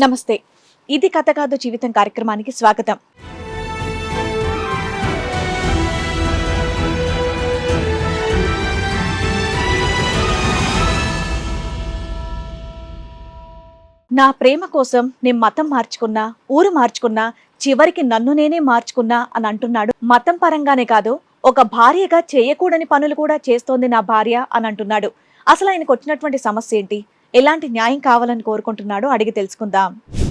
నమస్తే. ఇది కథ కాదు జీవితం కార్యక్రమానికి స్వాగతం. నా ప్రేమ కోసం నేను మతం మార్చుకున్నా, ఊరు మార్చుకున్నా, చివరికి నన్ను నేనే మార్చుకున్నా అని అంటున్నాడు. మతం పరంగానే కాదు, ఒక భార్యగా చేయకూడని పనులు కూడా చేస్తోంది నా భార్య అని అంటున్నాడు. అసలు ఆయనకు వచ్చినటువంటి సమస్య ఏంటి, ఎలాంటి న్యాయం కావాలని కోరుకుంటున్నాడో అడిగి తెలుసుకుందాం.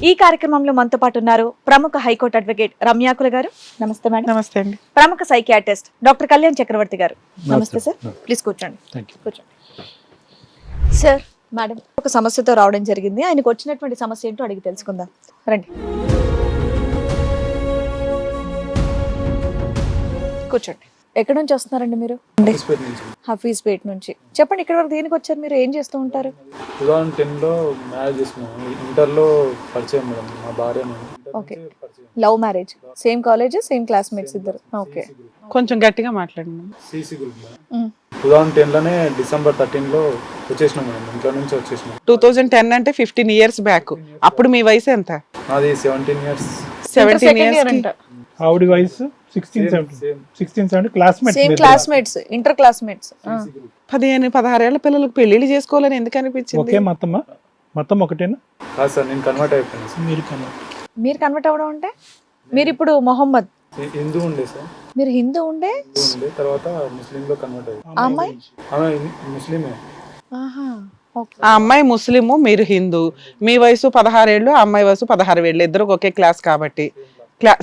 ఈ కార్యక్రమంలో మనతో పాటు ఉన్నారు ప్రముఖ హైకోర్టు అడ్వకేట్ రమ్యాకుల గారు. నమస్తే మేడం. నమస్తే అండి. ప్రముఖ సైకియాట్రిస్ట్ డాక్టర్ కళ్యాణ్ చక్రవర్తి గారు. నమస్తే సార్. ప్లీజ్ కూర్చోండి. కూర్చోండి సార్. మేడం, ఒక సమస్యతో రావడం జరిగింది. ఆయనకు వచ్చినటువంటి సమస్య ఏంటో అడిగి తెలుసుకుందాం. రండి, కూర్చోండి. ఎక్కడి నుంచి వస్తున్నారండి మీరు? హఫీజ్పేట్ నుంచి. చెప్పండి, ఇక్కడ వరకు దేనికి వచ్చారు మీరు? ఏం చేస్తూ ఉంటారు? 2010లో మ్యారేజ్ చేసుకున్నాను. ఇంటర్లో పరిచయం మేడం, మా భార్య. Okay, love marriage. Same college, same classmates ఇద్దరు. ఓకే, కొంచెం గట్టిగా మాట్లాడండి. సిసి గ్రూప్ 2010లోనే డిసెంబర్ 13లో వచ్చేసినాం మేడం, ఇంట్లో నుంచి వచ్చేసినాం. 2010 అంటే 15 years బ్యాక్. అప్పుడు మీ వయసు ఎంత? నాది 17 years. 17 years. ఆవిడ వయసు 16-17 classmates. Same classmates, inter classmates. 15-16 ఏళ్ల పిల్లలకు పెళ్లిళ్ళు చేసుకోవాలని ఎందుకు అనిపించింది? ఒకే మతమా? మతం ఒకటేనా? కాదు సార్, నేను కన్వర్ట్ అయిపోయాను సార్. మీరు కన్వర్ట్ అవ్వడం అంటే మీరు ఇప్పుడు మొహమ్మద్ హిందూ ఉండే సార్. మీరు హిందూ ఉండే తర్వాత ముస్లింలో కన్వర్ట్ అయ్యాను. ఆ అమ్మాయి ఆమె ముస్లిమే. ఆహా, ఓకే. ఆ అమ్మాయి ముస్లిము, మీరు హిందూ. మీ వయసు 16 ఏళ్ళు, ఆ అమ్మాయి వయసు 16 ఏళ్ళు. ఇద్దరు ఒకే క్లాస్ కాబట్టి,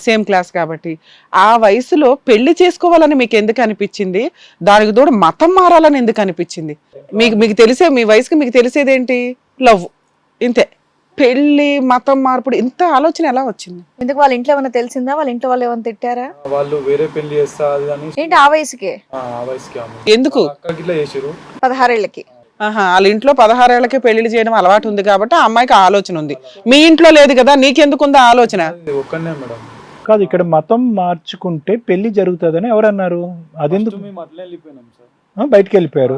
సేమ్ క్లాస్ కాబట్టి ఆ వయసులో పెళ్లి చేసుకోవాలని మీకు ఎందుకు అనిపించింది? దానికి తోడు మతం మారాలని ఎందుకు అనిపించింది? మీకు తెలిసే, మీ వయసుకి మీకు తెలిసేదేంటి? లవ్, ఇంతే. పెళ్లి, మతం మార్పుడు, ఇంత ఆలోచన ఎలా వచ్చింది? ఎందుకు? వాళ్ళ ఇంట్లో ఏమైనా తెలిసిందా? వాళ్ళ ఇంట్లో వాళ్ళు ఏమైనా తిట్టారా? వాళ్ళు వేరే పెళ్లి చేస్తా అని. ఏంటి ఆ వయసుకే? ఆ వయసుకి ఎందుకు? అక్కడికి ఇట్లా చేసారు 16 ఏళ్ళకి. వాళ్ళ ఇంట్లో 16 ఏళ్ళకే పెళ్లి చేయడం అలవాటు ఉంది కాబట్టి ఆ అమ్మాయికి ఆలోచన ఉంది. మీ ఇంట్లో లేదు కదా, నీకెందుకు ఉందా ఆలోచన? ఒక్కనే మేడం. కాదు, ఇక్కడ మతం మార్చుకుంటే పెళ్లి జరుగుతుందని ఎవరన్నారు? అదెందుకు? మేము అట్లే వెళ్ళిపోయినాం సార్. బయటకు వెళ్ళిపోయారు.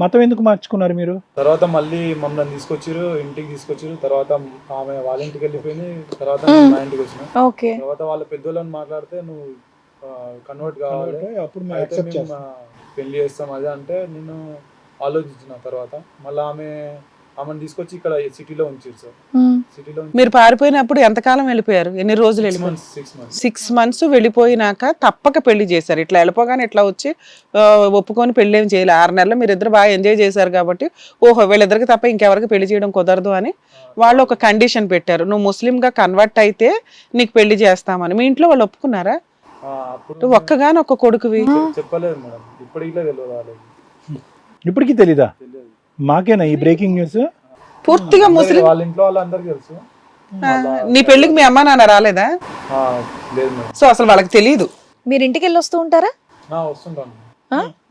మతం ఎందుకు మార్చుకున్నారు మీరు? తర్వాత మళ్ళీ మమ్మల్ని తీసుకొచ్చారు, ఇంటికి తీసుకొచ్చారు. తర్వాత ఆమె వాళ్ళ ఇంటికి వెళ్ళిపోయింది. తర్వాత మా ఇంటికి వచ్చిన. ఓకే. తర్వాత వాళ్ళ పెద్దోళ్ళని మాట్లాడితే నువ్వు కన్వర్ట్ కావాలి, అప్పుడు అయితే మేము పెళ్లి చేస్తాం అదే అంటే నేను ఆలోచించిన. తర్వాత మళ్ళీ ఆమెను తీసుకొచ్చి ఇక్కడ సిటీలో ఉంచారు సార్. సిటీలో మీరు పారిపోయినప్పుడు ఎంతకాలం వెళ్ళిపోయారు? ఎన్ని రోజులు వెళ్ళిపోయారు? 6 months వెళ్ళిపోయినాక తప్పక పెళ్లి చేశారు. ఇట్లా వెళ్ళిపోగానే ఇట్లా వచ్చి ఒప్పుకొని పెళ్లి ఏం చేయలేదు. 6 నెలలు మీరు ఇద్దరు బాగా ఎంజాయ్ చేశారు కాబట్టి ఓహో వీళ్ళిద్దరికి తప్ప ఇంకెవరికి పెళ్లి చేయడం కుదరదు అని వాళ్ళు ఒక కండిషన్ పెట్టారు. నువ్వు ముస్లింగా కన్వర్ట్ అయితే నీకు పెళ్లి చేస్తామని. మీ ఇంట్లో వాళ్ళు ఒప్పుకున్నారా? ఒక్కగాని ఒక్క కొడుకువి. చెప్పలేదు మేడం, ఇప్పటికి తెలియదు. ఇప్పటికీ తెలీదా? మాకేనా ఈ బ్రేకింగ్ న్యూస్? పూర్తిగా ముస్లిం. వాళ్ళ ఇంట్లో వాళ్ళందరికీ తెలుసు. నీ పెళ్లికి మీ అమ్మ నాన్న రాలేదా? లేదు మేడం. సో అసలు వాళ్ళకి తెలియదు. మీరు ఇంటికి వెళ్ళి వస్తూ ఉంటారా? వస్తుంటాను.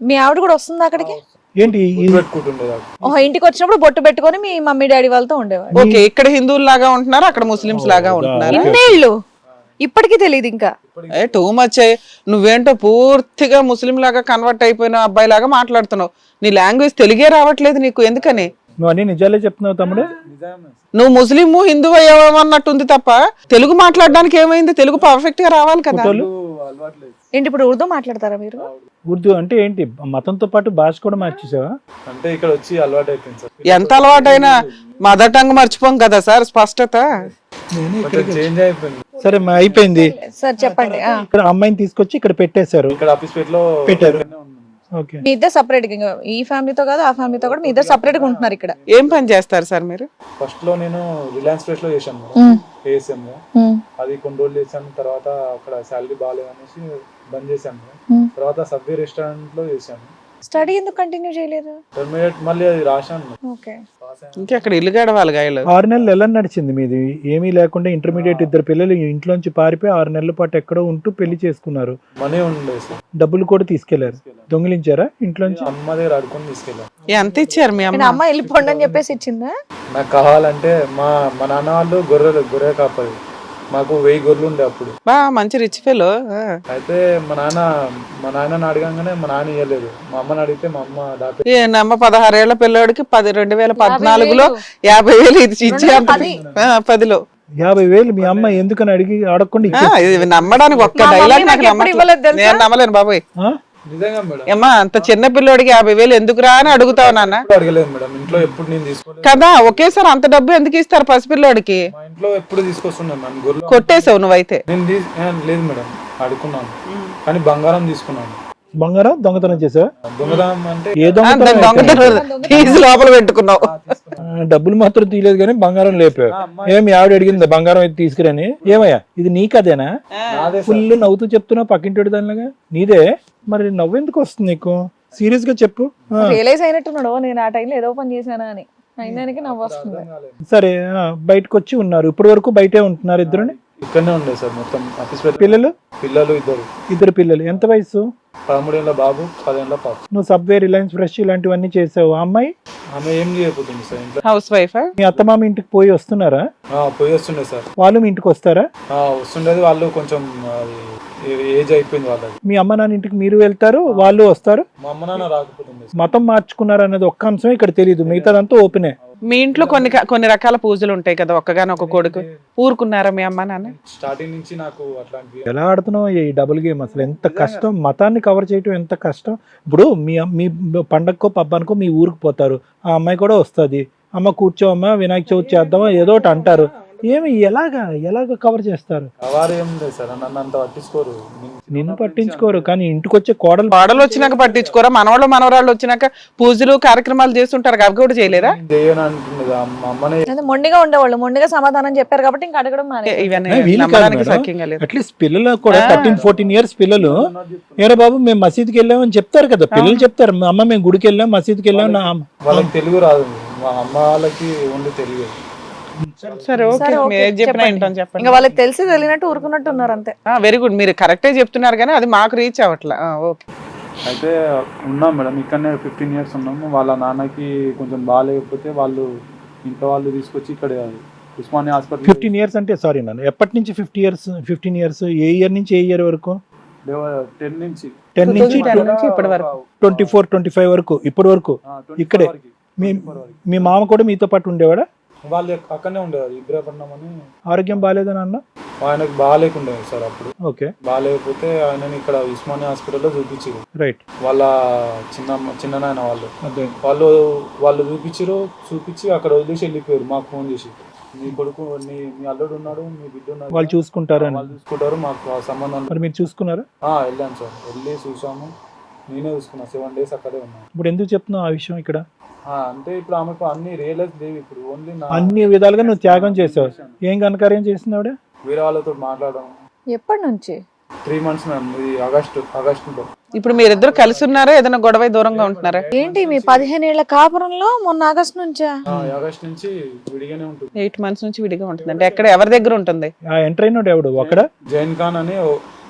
మీ ఆవిడ కూడా వస్తుందా అక్కడికి? ఏంటి పెట్టుకుంటుండేది. ఓహో, ఇంటికి వచ్చినప్పుడు బొట్టు పెట్టుకొని మీ మమ్మీ డాడీ వాళ్ళతో ఉండేవారు. ఓకే, ఇక్కడ హిందువులు లాగా ఉంటున్నారు, అక్కడ ముస్లిమ్స్ లాగా ఉంటున్నారు. ఇన్నేళ్ళు ఇప్పటికీ తెలియదు ఇంకా. Too much. నువ్వేంటో పూర్తిగా ముస్లిం లాగా కన్వర్ట్ అయిపోయిన అబ్బాయి లాగా మాట్లాడుతున్నావు. నీ లాంగ్వేజ్ తెలుగే రావట్లేదు నీకు. ఎందుకని? నువ్వు అన్ని నిజాలే చెప్తున్నావు తమ్ముడు. నువ్వు ముస్లిము హిందువు అయ్యావన్నట్టుంది తప్ప తెలుగు మాట్లాడడానికి ఏమైంది? తెలుగు పర్ఫెక్ట్ గా రావాలి కదా. ఏంటి ఇప్పుడు ఉర్దూ మాట్లాడతారా మీరు? ఉర్దూ అంటే ఏంటి? మతంతో పాటు భాష కూడా మార్చేసావా? అంటే ఇక్కడ వచ్చి అలవాటు అయిపోయింది సార్. ఎంత అలవాటైనా మదర్ టంగ్ మర్చిపోం కదా సార్. స్పష్టత చేంజ్ అయిపోయింది. సరే అయిపోయింది సార్, చెప్పండి. ఇక్కడ అమ్మాయిని తీసుకొచ్చి ఇక్కడ పెట్టేశారు. ఇక్కడ హఫీజ్పేట్ లో పెట్టారు. ఓకే. మీ ఇద్దరు సపరేట్, ఈ ఫ్యామిలీతో కాదు ఆ ఫ్యామిలీతో కూడా మీ ఇద్దరు సపరేట్ గా ఉంటున్నారు ఇక్కడ. ఏం పని చేస్తారు సార్ మీరు? ఫస్ట్ లో నేను రిలయన్స్ ప్లేస్ లో చేశాను ఏఎస్ఎం లో. అది కొన్ని రోజులు చేశాను. తర్వాత అక్కడ శాలరీ బాగాలేదు అనేసి బంద్ చేశాను. తర్వాత సబ్వే రెస్టారెంట్ లో చేశాను. స్టడీ ఎందుకు కంటిన్యూ చేయలేదు? ఇంటర్మీడియట్ మళ్ళీ అది రాశాను. ఓకే. ఇంకా అక్కడ ఇల్లు గడవాలి. 6 నెలలు ఎలా నడిచింది మీది? ఏమీ లేకుండా ఇంటర్మీడియట్ ఇద్దరు పిల్లలు ఇంట్లోంచి పారిపోయి 6 నెలల పాటు ఎక్కడో ఉంటూ పెళ్లి చేసుకున్నారు. మనీ ఉండే సార్. డబ్బులు కూడా తీసుకెళ్లారు. దొంగిలించారా ఇంట్లోంచి? అమ్మ దగ్గర అడుకొని తీసుకెళ్ళాను. ఎంత ఇచ్చారు మీ అమ్మ? అమ్మ వెళ్ళిపోండి అని చెప్పేసి ఇచ్చిందా? నాకు కావాలంటే మా నాన్న వాళ్ళు గొర్రె కాపరి. మాకు 1000 గొర్రెలు ఉండే అప్పుడు. బా మంచి రిచ్ ఫెలో. అయితే మా నాన్నని అడగంగానే మా నాన్న ఇవ్వలేదు. మా అమ్మని అడిగితే మా అమ్మ దాపే ఏ నమ్మ 16 ఏళ్ల పిల్లోడికి 2014లో 50,000 ఇది ఇచ్చి అంత 10లో 50,000 మీ అమ్మ ఎందుకని అడగకుండా ఇది నమ్మడానికి ఒక్క డైలాగ్ నాకు నమ్మట్లేదు. నేను నమ్మలేను బాబాయ్. నిజంగా మేడం. అమ్మా అంత చిన్న పిల్లోడికి 50,000 ఎందుకురా అని అడుగుతావు నాన్న. ఎప్పుడు అడగలేదు మేడం. ఇంట్లో ఎప్పుడు నేను తీసుకోలేదు కదా, ఒకేసారి అంత డబ్బు ఎందుకు ఇస్తారు పసిపిల్లోడికి? మా ఇంట్లో ఎప్పుడు తీసుకొస్తున్నాను నన్ను గొర్రెలు. కొట్టేసావు నువ్వైతే. నేను లేదు మేడం, అడుగుకున్నాను కానీ బంగారం తీసుకున్నాను. బంగారం దొంగతనం చేసావా? దొంగతనం అంటే ఏ దొంగతనం తీసి లోపల పెట్టుకున్నావు. డబ్బులు మాత్రం తీయలేదు కానీ బంగారం లేపావు. ఏమి ఆవిడ అడిగింది బంగారం అయితే తీసుకురని? ఏమయ్యా ఇది నీ కదేనా? నాదే సార్. ఫుల్ నవ్వుతూ చెప్తున్నావు పక్కింటి దానిలాగా. నీదే మరి నవ్వు ఎందుకు వస్తుంది నీకు? సీరియస్ గా చెప్పు. రియలైజ్ అయినట్టున్నాడు నేను ఆ టైంలో ఏదో పని చేశానా అని. అయినానికి నవ్వు వస్తుంది. సరే బయటకు వచ్చి ఉన్నారు. ఇప్పటి వరకు బయటే ఉంటున్నారు ఇద్దరుని? ఇక్కడనే ఉండే సార్ మొత్తం. పిల్లలు? పిల్లలు ఇద్దరు పిల్లలు. ఎంత వయసు? 13 ఏళ్ళ బాబు, 10 ఏళ్ళ పాప. నువ్వు సబ్వే, రిలయన్స్ ఫ్రెష్ ఇలాంటివన్నీ చేసావు. ఆ అమ్మాయి ఆమె ఏం చేయబోతుంది సార్ ఇంట్లో. House wife. మీ అత్తమామ ఇంటికి పోయి వస్తున్నారా? పోయి వస్తుండే సార్. వాళ్ళు మీ ఇంటికి వస్తారా? వస్తుండేది. వాళ్ళు కొంచెం ఏజ్ అయిపోయింది వాళ్ళది. మీ అమ్మ నాన్న ఇంటికి మీరు వెళ్తారు, వాళ్ళు వస్తారు. మా అమ్మ నాన్న రాకపోతుండే సార్. మతం మార్చుకున్నారు అనేది ఒక్క అంశం ఇక్కడ తెలియదు, మిగతాదంతా ఓపెనే. మీ ఇంట్లో కొన్ని రకాల పూజలు ఉంటాయి కదా, ఒక్కగానొక్క కొడుకు. ఊరుకున్నారా మీ అమ్మ నాన్న? స్టార్టింగ్ నుంచి నాకు అట్లాంటి ఎలా ఆడుతున్నావు ఈ డబుల్ గేమ్? అసలు ఎంత కష్టం, మతాన్ని కవర్ చేయటం ఎంత కష్టం. ఇప్పుడు మీ పండగకో పబ్బానికో మీ ఊరికి పోతారు, ఆ అమ్మాయి కూడా వస్తుంది. అమ్మ కూర్చోమ్మా వినాయక చవితి చేద్దామా ఏదో ఒకటి అంటారు. ఏమి ఎలాగ కవర్ చేస్తారు? అవారు ఏం లేదు సార్, నన్ను అంత పట్టించుకోరు. నిన్ను పట్టించుకోరు కానీ ఇంటికి వచ్చే కోడలు వచ్చినాక పట్టించుకోరా? మనవాళ్ళు వచ్చినాక పూజలు కార్యక్రమాలు చేస్తుంటారు, అవి కూడా చేయలేరా? చేయను అంటుండేది మా అమ్మనే. మొండిగా ఉండేవాళ్ళు, మొండిగా సమాధానం చెప్పారు కాబట్టి ఇంకా అడగడం మానే. ఇవన్నీ నమ్మడానికి సఖ్యంగా లేదు. అట్లీస్ట్ పిల్లలు కూడా 13-14 ఇయర్స్ పిల్లలు ఏరా బాబు మేము మసీద్కి వెళ్ళామని చెప్తారు కదా. పిల్లలు చెప్తారు అమ్మ మేము గుడికి వెళ్ళాం, మసీద్కి వెళ్ళాం. వాళ్ళకి తెలుగు రాదు, మా అమ్మ వాళ్ళకి ఓన్లీ తెలుగు. సరే ఓకే, మీరు ఏది చెప్పినా ఏంటని చెప్పండి. ఇంకా వాళ్ళకి తెలిసి తెలియనట్టు ఊరుకున్నట్టు ఉన్నారు అంతే. వెరీ గుడ్, మీరు కరెక్టే చెప్తున్నారు కానీ అది మాకు రీచ్ అవ్వట్లా. ఓకే. అయితే ఉన్నాం మేడం, ఇక్కడనే 15 ఇయర్స్ ఉన్నాము. వాళ్ళ నాన్నకి కొంచెం బాగాలేకపోతే వాళ్ళు ఇంట్లో వాళ్ళు తీసుకొచ్చి ఇక్కడ ఉస్మానియా హాస్పిటల్. 15 ఇయర్స్ అంటే సారీ నాన్న, ఎప్పటి నుంచి 15 ఇయర్స్? ఏ ఇయర్ నుంచి ఏ ఇయర్ వరకు? 10 నుంచి 10 నుంచి ఇప్పటి వరకు 24-25 వరకు ఇప్పటి వరకు ఇక్కడే. మీ మామ కూడా మీతో పాటు ఉండేవాడా? వాళ్ళు అక్కడనే ఉండేవారు, ఇబ్రాపట్నం అని. ఆరోగ్యం బాగాలేదని అన్న? ఆయనకు బాగాలేకుండేది సార్ అప్పుడు. ఓకే. బాగాలేకపోతే ఆయనని ఇక్కడ ఉస్మానియా హాస్పిటల్లో చూపించారు. రైట్. వాళ్ళ చిన్ననాయన వాళ్ళు చూపించి అక్కడ వదిలేసి వెళ్ళిపోయారు. మాకు ఫోన్ చేసి మీ కొడుకు మీ అల్లుడు ఉన్నాడు, మీ బిడ్డ ఉన్నాడు, వాళ్ళు చూసుకుంటారు, మాకు సంబంధం. మరి మీరు చూసుకున్నారా? వెళ్ళాను సార్, వెళ్ళి చూసాము. నేనే చూసుకున్నా, 7 days అక్కడే ఉన్నాను. ఇప్పుడు ఎందుకు చెప్తున్నావు ఆ విషయం ఇక్కడ? అంటే ఇప్పుడు ఆమెకు అన్ని రియలైజ్ లేవు. ఇప్పుడు ఓన్లీ అన్ని విధాలుగా నువ్వు త్యాగం చేసావు. ఏం ఘనకార్యం చేసినావుడే? వేరే వాళ్ళతో మాట్లాడడం. ఎప్పటి నుంచి? 3 months మ్యామ్. ఇది ఆగస్టులో. ఇప్పుడు మీరిద్దరు కలిసి ఉన్నారా, ఏదైనా గొడవ దూరంగా ఉంటున్నారా? ఏంటి మీ 15 ఏళ్ల కాపురంలో మొన్న ఆగస్టు నుంచా? ఆగస్ట్ నుంచి విడిగానే ఉంటుంది. 8 months నుంచి విడిగా ఉంటుంది. అంటే ఎక్కడ ఎవరి దగ్గర ఉంటుంది? ఎంటర్ అయినాడు ఎవడు? అక్కడ జైన్ ఖాన్ అని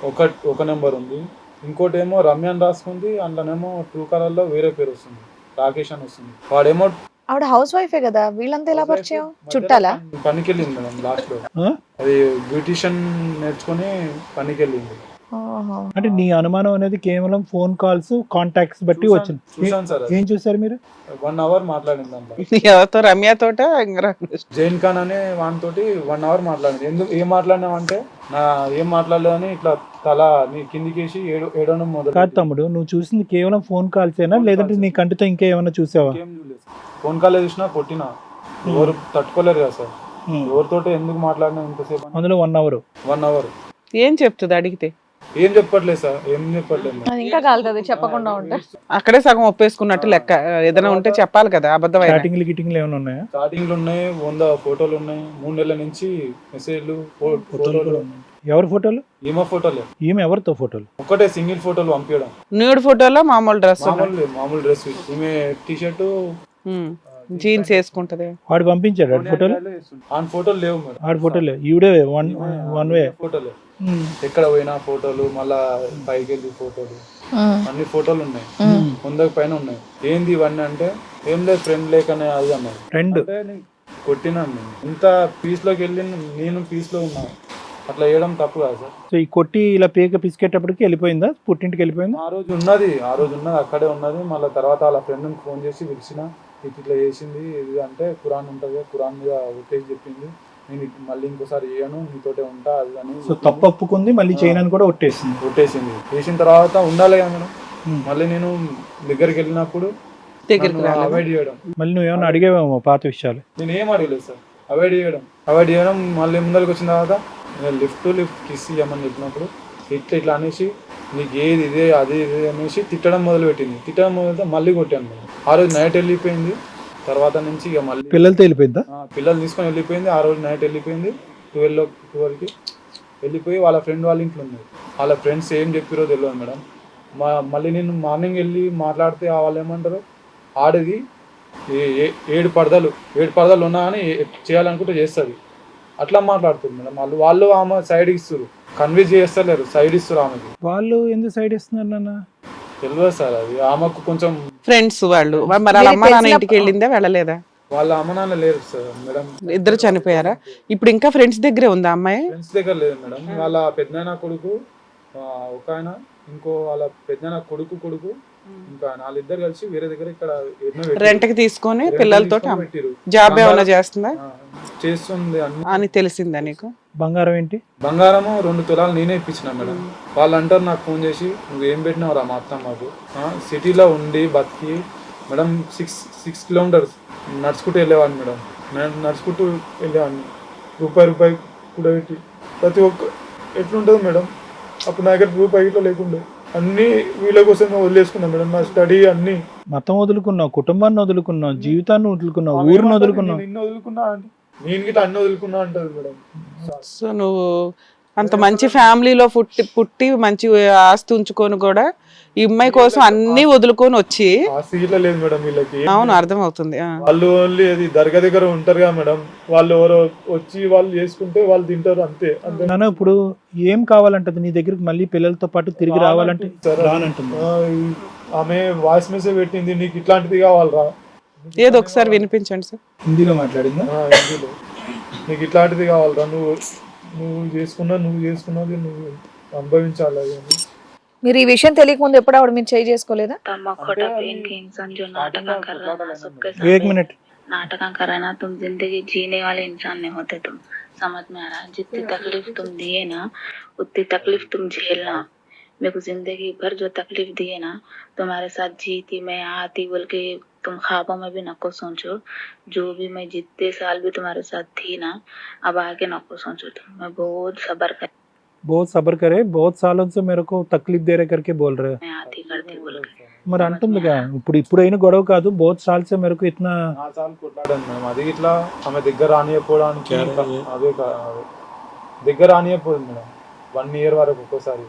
ఒక నెంబర్ ఉంది, ఇంకోటి ఏమో రమ్యాన్ రాసుకుంది, అందులోనేమో ట్రూ కలర్ లో వేరే పేరు వస్తుంది, రాకేష్ అని వస్తుంది. వాడేమో ఆవిడ హౌస్ వైఫే కదా, వీళ్ళంతా ఎలా పరిచయం? చుట్టాలా? పనికి వెళ్ళింది మేడం లాస్ట్ లో. అది బ్యూటిషియన్ నేర్చుకుని పనికి వెళ్ళింది. అంటే నీ అనుమానం అనేది కేవలం ఫోన్ కాల్స్ కాంటాక్ట్స్ బట్టి వచ్చింది. చూసాను సార్. ఏం చూసారు మీరు? 1 hour మాట్లాడింది అంట. ఎవరితో? రమ్య తోట? జైన్ ఖాన్ అనే వానితోటి 1 hour మాట్లాడింది. ఎందుకు ఏం మాట్లాడినావంటే ఏం మాట్లాడలేదని ఇట్లా తల నీ కిందికేసి ఏడవడం మొదలు. కాదు తమ్ముడు, నువ్వు చూసింది కేవలం ఫోన్ కాల్స్ ఏనా లేదంటే నీ కంటితో ఇంకా ఏమైనా చూసావా? ఫోన్ కాల్ చూసినా కొట్టినా ఎవరు తట్టుకోలేరు కదా సార్. ఎవరితోటి ఎందుకు మాట్లాడినా ఇంతసేపు? అందులో 1 hour. 1 hour ఏం చెప్తుంది అడిగితే? ఏం చెప్పట్లేదు సార్, ఏం చెప్పట్లేదు. అది ఇంకా కాలుతుంది చెప్పకుండా ఉంటే. అక్కడే సగం ఒప్పేసుకున్నట్టు లెక్క. ఏదైనా ఉంటే చెప్పాలి కదా, అబద్ధం. గిటింగ్లు ఏమైనా ఉన్నాయా? స్టార్టింగ్ ఉన్నాయి, 100 ఫోటోలు ఉన్నాయి. 3 నెలల నుంచి మెసేజ్లు, ఫోటోలు. ఎవరి ఫోటోలు? ఈమె ఫోటోలే. ఈమె ఎవరితో ఫోటోలు? ఒకటే సింగిల్ ఫోటోలు పంపించడం. న్యూడ్ ఫోటోలో మామూలు డ్రెస్? మామూలు డ్రెస్. ఈమె టీషర్ట్ జీన్స్ వేసుకుంటది. వాడు పంపించాడు ఫోటోలు? ఆన్ ఫోటోలు లేవు మేడం. ఆడ ఫోటోలే ఈవిడే వన్ వే ఫోటోలే. ఎక్కడ పోయినా ఫోటోలు, మళ్ళా పైకి వెళ్ళి ఫోటోలు, అన్ని ఫోటోలు ఉన్నాయి. 100 పైన ఉన్నాయి. ఏంది ఇవన్నీ అంటే ఏం లేదు, ఫ్రెండ్ లేకనే అది అన్నారు. ఫ్రెండ్ కొట్టినాను నేను. ఇంత పీస్ లోకి వెళ్ళి నేను పీస్ లో ఉన్నా. అట్లా వేయడం తప్పు కాదు సార్. సో ఈ కొట్టి ఇలా పీక పిసికేటప్పటికి వెళ్ళిపోయిందా, పుట్టింటికి వెళ్ళిపోయిందా? ఆ రోజు ఉన్నది అక్కడే ఉన్నది. మళ్ళీ తర్వాత వాళ్ళ ఫ్రెండ్ని ఫోన్ చేసి పిలిచిన, ఇట్లా చేసింది ఇది అంటే ఖురాన్ ఉంటుంది, ఖురాన్ మీద ఒట్టేసి చెప్పింది, నేను మళ్ళీ ఇంకోసారి చేయను, నీతోటే ఉంటా అది అని. సో తప్పు ఒప్పుకుంది, మళ్ళీ చేయనని కూడా ఒట్టేసింది. ఒట్టేసింది. చేసిన తర్వాత ఉండాలి కదా మేడం. మళ్ళీ నేను దగ్గరికి వెళ్ళినప్పుడు అవాయిడ్ చేయడం. మళ్ళీ నువ్వు ఏమైనా అడిగేవేమో పాత విషయాలు? నేను ఏం అడగలేదు సార్. అవాయిడ్ చేయడం మళ్ళీ ముందరికి వచ్చిన తర్వాత నేను లిఫ్ట్ కిస్ ఇవ్వమని చెప్పినప్పుడు ఇట్లా అనేసి నీకు ఏది ఇదే అది ఇదే అనేసి తిట్టడం మొదలుపెట్టింది. తిట్టడం మొదలు మళ్ళీ కొట్టాను నేను. ఆ రోజు నైట్ వెళ్ళిపోయింది. తర్వాత నుంచి ఇక మళ్ళీ పిల్లలతో వెళ్ళిపోయిందా? పిల్లలు తీసుకొని వెళ్ళిపోయింది. ఆ రోజు నైట్ వెళ్ళిపోయింది. 12కి వెళ్ళిపోయి వాళ్ళ ఫ్రెండ్ వాళ్ళ ఇంట్లో ఉంది. వాళ్ళ ఫ్రెండ్స్ ఏం చెప్పారో తెలియదు మేడం. మళ్ళీ నేను మార్నింగ్ వెళ్ళి మాట్లాడితే వాళ్ళు ఏమంటారు, ఆడది 7 పరదాలు ఉన్నా అని చేయాలనుకుంటే చేస్తుంది. అట్లా మాట్లాడుతుంది మేడం. వాళ్ళు ఆమె సైడ్ ఇస్తారు, కన్విన్స్ చేస్తలేరు, సైడ్ ఇస్తారు ఆమెకి. వాళ్ళు ఎందుకు సైడ్ ఇస్తున్నారు నాన్న? తెలియదు సార్, అది ఆమెకు కొంచెం ఫ్రెండ్స్ వాళ్ళు. మరి వాళ్ళ అమ్మ నాన్న ఇంటికి వెళ్ళిందా, వెళ్ళలేదా? వాళ్ళ అమ్మ నాన్న లేరు సార్ మేడం. ఇద్దరు చనిపోయారా? ఇప్పుడు ఇంకా ఫ్రెండ్స్ దగ్గరే ఉందా అమ్మాయి? ఫ్రెండ్స్ దగ్గర లేదు మేడం. వాళ్ళ పెద్దనాన్న కొడుకు ఒక ఆయన, ఇంకో వాళ్ళ పెద్దనాన్న కొడుకు ఇంకా వాళ్ళిద్దరు కలిసి వేరే దగ్గర ఇక్కడ రెంట్ కి తీసుకొని పిల్లలతో జాబ్ ఏమైనా చేస్తుందా? చేస్తుంది అని తెలిసిందా నీకు? బంగారం ఏంటి? బంగారము 2 తులాలు నేనే ఇప్పించిన మేడం. వాళ్ళు అంటారు నాకు ఫోన్ చేసి, నువ్వు ఏం పెట్టినావు రా మా అత్తమ్మకు, సిటీలో ఉండి బతికి మేడం 6 కిలోమీటర్స్ నడుచుకుంటూ వెళ్ళేవాడిని మేడం. నేను నడుచుకుంటూ వెళ్ళేవాడిని, రూపాయి కూడా పెట్టి. ప్రతి ఒక్క ఎట్లుంటుంది మేడం, అప్పుడు నా దగ్గర రూపాయి ఇట్లా లేకుండే. అన్నీ వీళ్ళ కోసం వదిలేసుకున్నాం మేడం. నా స్టడీ అన్ని. మతం వదులుకున్నావు, కుటుంబాన్ని వదులుకున్నావు, జీవితాన్ని వదులుకున్నావు, ఊరిని వదులుకున్నావు. నిన్ను వదులుకున్నా అంటే నేను గిట్లా అన్ని వదులుకున్నా అంటది మేడం. సో నువ్వు అంత మంచి ఫ్యామిలీలో పుట్టి మంచి ఆస్తి ఉంచుకొని కూడా ఈ అమ్మాయి కోసం అన్ని వదులుకొని వచ్చి. ఆస్తి గిట్లా లేదు మేడం వీళ్ళకి. అవును, అర్థం అవుతుంది. వాళ్ళు ఓన్లీ అది దర్గా దగ్గర ఉంటారు కదా మేడం, వాళ్ళు ఎవరో వచ్చి వాళ్ళు చేసుకుంటే వాళ్ళు తింటారు అంతే. నాన్న ఇప్పుడు ఏం కావాలంటది నీ దగ్గరికి? మళ్ళీ పిల్లలతో పాటు తిరిగి రావాలంటే రానంటుంది. ఆమె వాయిస్ మెసేజ్ పెట్టింది, నీకు ఇట్లాంటిది కావాలరా. ఏదో ఒకసారి వినిపించండి సార్. హిందీలో మాట్లాడిందా? హిందీలో, నీకు ఇట్లాంటిది కావాలరా, నువ్వు చేసుకున్నది నువ్వు అనుభవించాలి అని. మీరు ఈ విషయం తెలియకముందు ఎప్పుడు ఆవిడ మీరు చేయి చేసుకోలేదా? एक मिनट। नाटक कर रहे ना, तुम जिंदगी जीने वाले इंसान नहीं होते। तुम समझ में आ रहा है? जितनी तकलीफ तुम दिए ना उतनी तकलीफ तुम झेलना। मेरे को जिंदगी भर जो तकलीफ दिए ना, तुम्हारे साथ जीती मैं आती बोल के तुम ख्वाबों में भी नको सोचो। जो भी मैं जितने साल भी तुम्हारे साथ थी ना, अब आगे नको सोचो तुम। मैं बहुत सब्र करे, बहुत सालों से मेरे को तकलीफ दे रहे करके बोल रहे. मैं आती करती बोल के మరి అంటుందిగా ఇప్పుడైనా గొడవ కాదు, బోత్ సాల్ సే మేరకు ఇట్నా 4 సార్లు కొట్లాడాను మేము. అది ఇట్లా ఆమె దగ్గర రానియకపోవడానికి అదే దగ్గర రానియకపోయింది మేడం. 1 year వరకు ఒక్కోసారి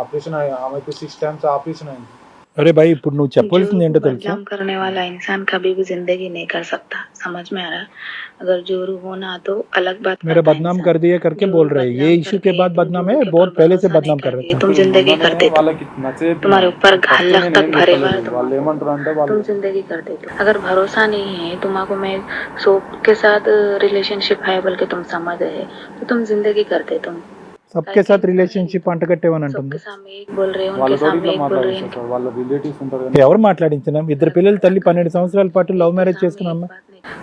ఆపరేషన్ ఆమెకు 6 times ఆపరేషన్ అయింది. అరే భాయ్, ఇప్పుడు నువ్వు చెప్పాల్సింది ఏంటో తెలుసా? बदनाम करने वाला इंसान कभी भी जिंदगी नहीं कर सकता। समझ में आ रहा? अगर जोरू होना तो अलग बात। मेरा बदनाम कर दिया करके बोल रहे हैं। ये इशू के बाद बदनाम है, बहुत पहले से बदनाम कर रहे थे. तुम जिंदगी करते थे, వాళ్ళకి నచ్చే तुम्हारे ऊपर घालक तक भरे हुए వాళ్ళు ఏమంటారు అంటే వాళ్ళు तुम जिंदगी करते थे। अगर भरोसा नहीं है तुम्हारे मैं सोप के साथ रिलेशनशिप है बोल के तुम समझ रहे तो तुम जिंदगी करते। तुम सबके साथ रिलेशनशिप అంటగట్టేవని అంటుంది. सबके सामने एक बोल रहे उनके सामने एक बोल रहे। వాళ్ళ రిలేటివ్స్ ఉంటారు కదా, ఎవరు మాట్లాడించినా? ఇద్దరు పిల్లలు తల్లి 12 సంవత్సరాల పాటు లవ్ మ్యారేజ్ చేసుకున్నాం.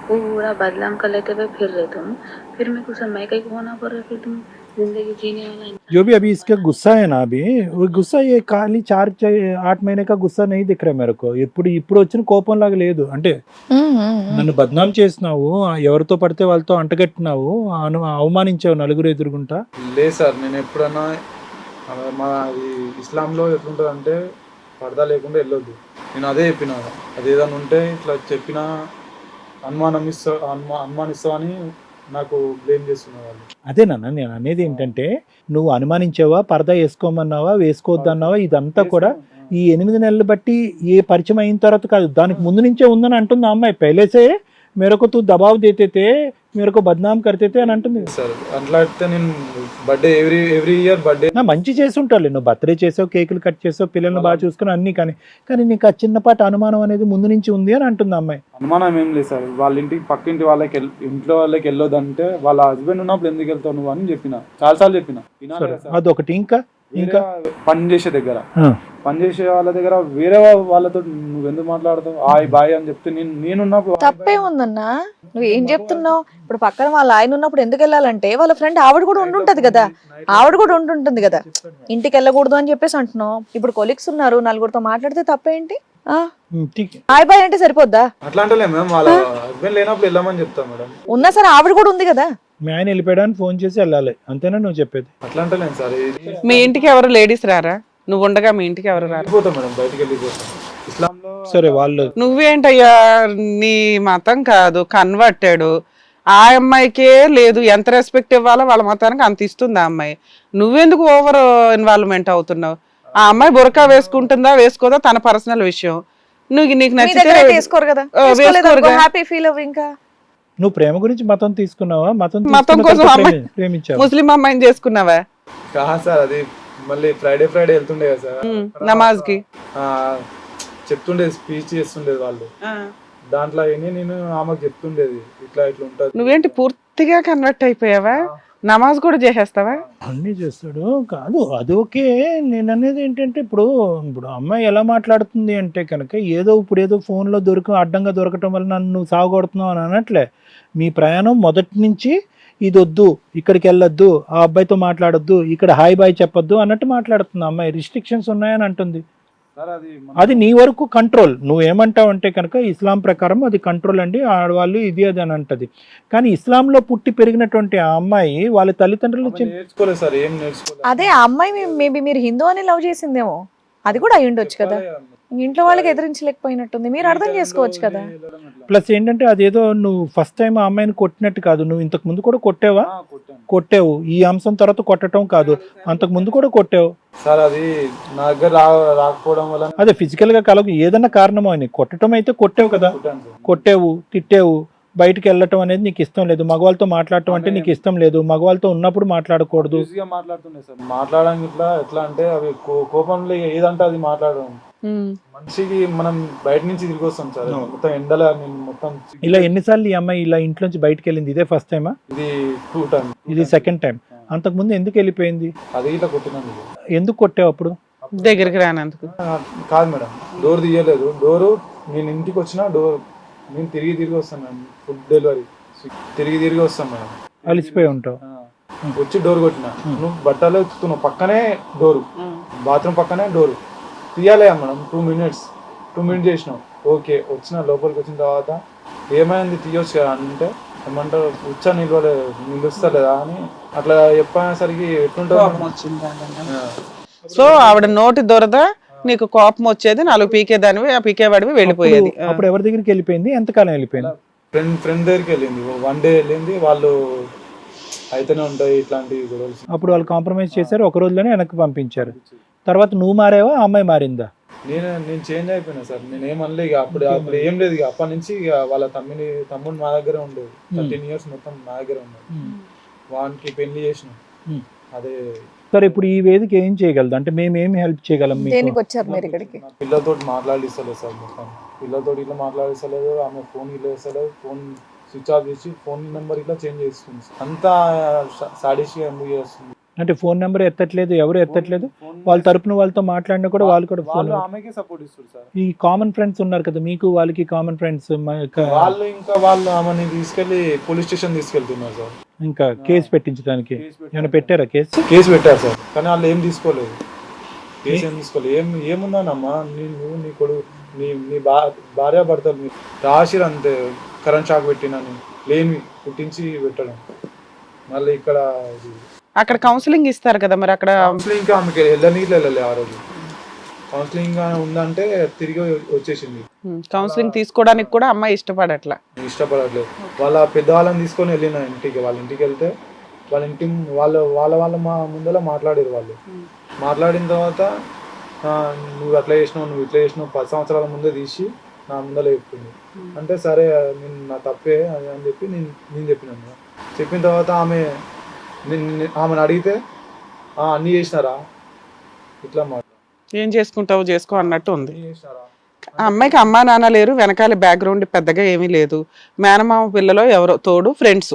पूरा बदनाम कर लेते हुए फिर रहे तुम। फिर मेरे को समय का होना पड़ रहा, फिर तुम जिंदगी जीने वाला। जो भी अभी इसका गुस्सा है ना, अभी वो गुस्सा ये खाली 4-8 महीने का गुस्सा नहीं दिख रहा मेरे को. ఇప్పుడు వచ్చిన కోపం లాగా లేదు. అంటే నన్ను బద్నాం చేసినావు, ఎవరితో పడితే వాళ్ళతో అంటగట్టినావు, అవమానించావు నలుగురు ఎదురుగుంటా. లేదు సార్, నేను ఎప్పుడన్నా మా ఇస్లాంలో ఎట్లుంటుంది అంటే పరదా లేకుండా వెళ్ళొద్దు. నేను అదే చెప్పిన, అది ఏదైనా ఉంటే ఇట్లా చెప్పినా అనుమానిస్తావు అని నాకు బ్లేమ్ చేస్తున్నారు వాళ్ళు. అదేనన్నా నేను అనేది ఏంటంటే, నువ్వు అనుమానించావా, పరదా వేసుకోమన్నావా, వేసుకోవద్దన్నావా, ఇదంతా కూడా ఈ 8 నెలలు బట్టి ఏ పరిచయం అయిన తర్వాత కాదు, దానికి ముందు నుంచే ఉందని అంటుంది ఆ అమ్మాయి. పెళ్ళేసే మేరకు తూ దబావ్ దేతే తే మేరకు బద్నాం కర్తే తే అని అంటుంది. సార్ అట్లా అయితే నేను బర్త్డే ఎవ్రీ ఇయర్ బర్త్డే మంచి చేసి ఉంటారు, నువ్వు బర్త్డే చేసావు, కేకులు కట్ చేసావు, పిల్లల్ని బాగా చూసుకుని అన్ని, కానీ నీకు ఆ చిన్నపాటి అనుమానం అనేది ముందు నుంచి ఉంది అని అంటుంది అమ్మాయి. అనుమానం ఏం లేదు సార్, వాళ్ళ ఇంటికి పక్కింటి వాళ్ళకి ఇంట్లో వాళ్ళకి వెళ్ళొద్దంటే వాళ్ళ హస్బెండ్ ఉన్నప్పుడు ఎందుకు వెళ్తావు నువ్వు అని చెప్పిన, చాలాసార్లు చెప్పిన. సరే, అదొకటి. ఇంకా పని చేసే దగ్గర పని చేసే వాళ్ళ దగ్గర వేరే వాళ్ళతో నువ్వు ఎందుకు మాట్లాడతావు హాయ్ బాయ్ అని చెప్తే నేనున్నప్పుడు తప్పే ఉందన్నా, నువ్వు ఏం చెప్తున్నావు? ఇప్పుడు పక్కన వాళ్ళ ఆయన ఉన్నప్పుడు ఎందుకు వెళ్ళాలంటే వాళ్ళ ఫ్రెండ్ ఆవిడ కూడా ఉంటుంటది కదా, ఆవిడ కూడా ఉంటుంటుంది కదా, ఇంటికి వెళ్ళకూడదు అని చెప్పేసి అంటున్నావు. ఇప్పుడు కొలీగ్స్ ఉన్నారు, నలుగురితో మాట్లాడితే తప్పేంటి? హాయ్ బాయ్ అంటే సరిపోద్దా? అట్లా అంటలే మేడం, వాళ్ళ హస్బెండ్ లేనప్పుడు వెళ్ళామని చెప్తాం మేడం. ఉన్నా సరే ఆవిడ కూడా ఉంది కదా. మీ ఆయన వెళ్ళిపోయాడని ఫోన్ చేసి వెళ్ళాలి, అంతేనా నువ్వు చెప్పేది? అట్లా అంటలేను సార్. మీ ఇంటికి ఎవరు లేడీస్ రారా? నువ్వు ఉండగా మీ ఇంటికి ఎవరు రారా? వెళ్ళిపోతాం మేడం, బయటికి వెళ్ళిపోతాం. ఇస్లాంలో సరే, వాళ్ళు నువ్వేంటయ్యా, నీ మతం కాదు కన్వర్టెడ్, ఆ అమ్మాయికే లేదు ఎంత రెస్పెక్ట్ ఇవ్వాలో వాళ్ళ మతానికి అంత ఇస్తుంది ఆ అమ్మాయి. నువ్వెందుకు ఓవర్ ఇన్వాల్వ్మెంట్ అవుతున్నావు? ఆ అమ్మాయి బురకా వేసుకుంటుందా వేసుకోదా తన పర్సనల్ విషయం. నీకు నచ్చితే వేసుకోరు కదా, హ్యాపీ ఫీల్ అవ్వు. ఇంకా నువ్వు ప్రేమ గురించి మతం తీసుకున్నావా? మతం కోసం ప్రేమించావు, ముస్లిం అమ్మాయిని చేసుకున్నావా? కాదు సార్, అది మళ్ళీ ఫ్రైడే వెళ్తుండే కదా సార్ నమాజ్ కి, చెప్తుండేది, స్పీచ్ చేస్తుండేది వాళ్ళు. దాంట్లో నేను ఆమెకు చెప్తుండేది ఇట్లా ఇట్లా ఉంటది. నువ్వేంటి పూర్తిగా కన్వర్ట్ అయిపోయావా? నమాజ్ కూడా చేసేస్తావా? అన్నీ చేస్తాడు. కాదు, అది ఓకే. నేను అనేది ఏంటంటే ఇప్పుడు అమ్మాయి ఎలా మాట్లాడుతుంది అంటే కనుక ఏదో ఫోన్లో అడ్డంగా దొరకటం వల్ల నన్ను సాగుకొడుతున్నావు అని అనట్లే. మీ ప్రయాణం మొదటి నుంచి ఇది వద్దు, ఇక్కడికి వెళ్ళొద్దు, ఆ అబ్బాయితో మాట్లాడొద్దు, ఇక్కడ హాయ్ బాయ్ చెప్పొద్దు అన్నట్టు మాట్లాడుతుంది అమ్మాయి. రిస్ట్రిక్షన్స్ ఉన్నాయని అంటుంది. అది నీ వరకు కంట్రోల్. నువ్వేమంటావు అంటే కనుక ఇస్లాం ప్రకారం అది కంట్రోల్ అండి, ఆడవాళ్ళు ఇది అది అని అంటది. కానీ ఇస్లాంలో పుట్టి పెరిగినటువంటి ఆ అమ్మాయి వాళ్ళ తల్లిదండ్రులు నేర్చుకోలేదు సార్, ఏం నేర్చుకోలేదు. అదే ఆ అమ్మాయి మేబీ మీరు హిందూ అని లవ్ చేసిందేమో, అది కూడా అయి ఉండొచ్చు కదా. ఇంట్లో వాళ్ళకి ఎదిరించలేకపోయినట్టుంది, మీరు అర్థం చేసుకోవచ్చు కదా. ప్లస్ ఏంటంటే అదేదో నువ్వు ఫస్ట్ టైం ఆ అమ్మాయిని కొట్టినట్టు కాదు, నువ్వు ఇంతకు ముందు కూడా కొట్టావా? కొట్టావు. ఈ అంశం తర్వాత కొట్టడం కాదు, అంతకు ముందు కూడా కొట్టావు సార్. అది నా దగ్గర రాకపోవడం వల్ల అదే ఫిజికల్ గా కలగ ఏదన్నా కారణమో అని కొట్టడం అయితే కొట్టావు కదా, కొట్టావు, తిట్టావు. బయటకు వెళ్ళటం అనేది నీకు ఇష్టం లేదు, మగవాళ్ళతో మాట్లాడటం అంటే నీకు ఇష్టం లేదు, మగవాళ్ళతో ఉన్నప్పుడు మాట్లాడకూడదు. మాట్లాడుతుండే సార్, మాట్లాడడానికి ఎట్లా అంటే అవి కోపంలో ఏదంటే అది మాట్లాడడం. మనిషికి మనం బయట నుంచి తిరిగి వస్తాం సార్, మొత్తం ఎండల మొత్తం. ఇలా ఎన్నిసార్లు ఈ అమ్మాయి ఇలా ఇంట్లోంచి బయటకు వెళ్ళింది? ఇదే ఫస్ట్ టైమా? ఇది 2 times. ఇది సెకండ్ టైం. అంతకు ముందు ఎందుకు వెళ్ళిపోయింది? అది ఇట్లా కొట్టినాను. ఎందుకు కొట్టావు అప్పుడు? దగ్గరికి రానందుకు కాదు మేడం, డోర్ తీయలేదు. డోరు నేను ఇంటికి వచ్చిన డోర్ నేను తిరిగి వస్తాను మేడం. ఫుడ్ డెలివరీ తిరిగి వస్తాను మేడం. అలిసిపోయి ఉంటావు. వచ్చి డోర్ కొట్టిన, నువ్వు బట్టలు ఎత్తుతున్నావు, పక్కనే డోరు, బాత్రూమ్ పక్కనే డోరు తీయాలి మేడం. 2 minutes చేసినావు. ఓకే, వచ్చిన లోపలికి వచ్చిన తర్వాత ఏమైంది తీయొచ్చు కదా అంటే ఏమంటారు, వచ్చా నిలుస్తలేదా అని అట్లా చెప్పేసరికి ఎట్లుంటుంది. సో ఆవిడ నోటి దొరద నీకు కోపం వచ్చేది, 4 పీకేదానివి, ఆ పీకేవాడివి వెళ్ళిపోయేది. అప్పుడు ఎవరి దగ్గరికి వెళ్ళిపోయింది? ఎంతకాలం వెళ్ళిపోయింది? ఫ్రెండ్ దగ్గరికి వెళ్ళింది. 1 day వెళ్ళింది. వాళ్ళు అయితేనే ఉంటాయి ఇట్లాంటి గొడవలు. అప్పుడు వాళ్ళు కాంప్రమైజ్ చేశారు, ఒక రోజులోనే వెనక్కి పంపించారు. తర్వాత నువ్వు మారావా, ఆ అమ్మాయి మారిందా? నేను చేంజ్ అయిపోయినా సార్. నేను ఏమనలే ఇక. అప్పుడు ఏం లేదు ఇక. అప్పటి నుంచి ఇక వాళ్ళ తమ్ముడు మా దగ్గరే ఉండేది. 13 years మొత్తం మా దగ్గరే ఉండేది. వానికి పెళ్లి చేసిన అదే. సరే, ఇప్పుడు ఈ వేదిక ఏం చేయగలదు అంటే మేమేమి హెల్ప్ చేయగలం? దేనికి వచ్చారు మీరు ఇక్కడికి? పిల్లలతో మాట్లాడిస్తలేదు సార్, మొత్తం పిల్లలతో ఇట్లా మాట్లాడిస్తలేదు. ఆమె ఫోన్ ఇట్లా వేస్తలేదు, ఫోన్ స్విచ్ ఆఫ్ చేసి ఫోన్ నెంబర్ ఇట్లా చేంజ్ చేస్తుంది. అంతా సాడిస్ట్గా ఎందుకు చేస్తుంది అంటే ఫోన్ నెంబర్ ఎత్తట్లేదు, ఎవరు ఎత్తట్లేదు. వాళ్ళ తరపున వాళ్ళతో మాట్లాడినా కూడా వాళ్ళు కూడా ఫోన్, ఆమెకి సపోర్ట్ ఇస్తారు సార్. ఈ కామన్ ఫ్రెండ్స్ ఉన్నారు కదా మీకు, వాళ్ళకి కామన్ ఫ్రెండ్స్, వాళ్ళు ఆమెని తీసుకెళ్లి పోలీస్ స్టేషన్ తీసుకెళ్తున్నారు సార్. ఇంకా కేసు పెట్టించడానికి ఏమైనా పెట్టారా? కేసు పెట్టారు సార్, కానీ వాళ్ళు ఏం తీసుకోలేదు. కేసు ఏం తీసుకోలేదు. ఏముందానమ్మా, నువ్వు నీ కొడుకు నీ భార్య భర్తలు రాసిరు అంతే. కరెంట్ షాక్ పెట్టినని లేని పుట్టించి పెట్టడం. మళ్ళీ ఇక్కడ అక్కడ కౌన్సిలింగ్ ఇస్తారు కదా, మరి అక్కడ కౌన్సిలింగ్ ఆమెకి వెళ్ళలే. ఆ రోజు కౌన్సిలింగ్ ఉందంటే తిరిగి వచ్చేసింది. కౌన్సిలింగ్ తీసుకోవడానికి కూడా అమ్మాయి ఇష్టపడట్లేదు. వాళ్ళ పెద్దవాళ్ళని తీసుకొని వెళ్ళిన ఇంటికి. వాళ్ళ ఇంటికి వెళ్తే వాళ్ళ మా ముందర మాట్లాడారు. వాళ్ళు మాట్లాడిన తర్వాత నువ్వు అట్లా చేసినావు, నువ్వు ఇట్లా చేసినావు, 10 సంవత్సరాల ముందే తీసి నా ముందర చెప్తుంది. అంటే సరే నేను నా తప్పే అది అని చెప్పి నేను చెప్పినాను మేడం. చెప్పిన తర్వాత ఆమెను అడిగితే అన్నీ చేసినారా ఇట్లా మాట ఏం చేసుకుంటావు చేసుకో అన్నట్టు ఉంది. అన్నీ చేసినారా ఆ అమ్మాయికి అమ్మా నాన్న లేరు, వెనకాల బ్యాక్గ్రౌండ్ పెద్దగా ఏమీ లేదు, మేనమామ పిల్లలో ఎవరో తోడు ఫ్రెండ్స్,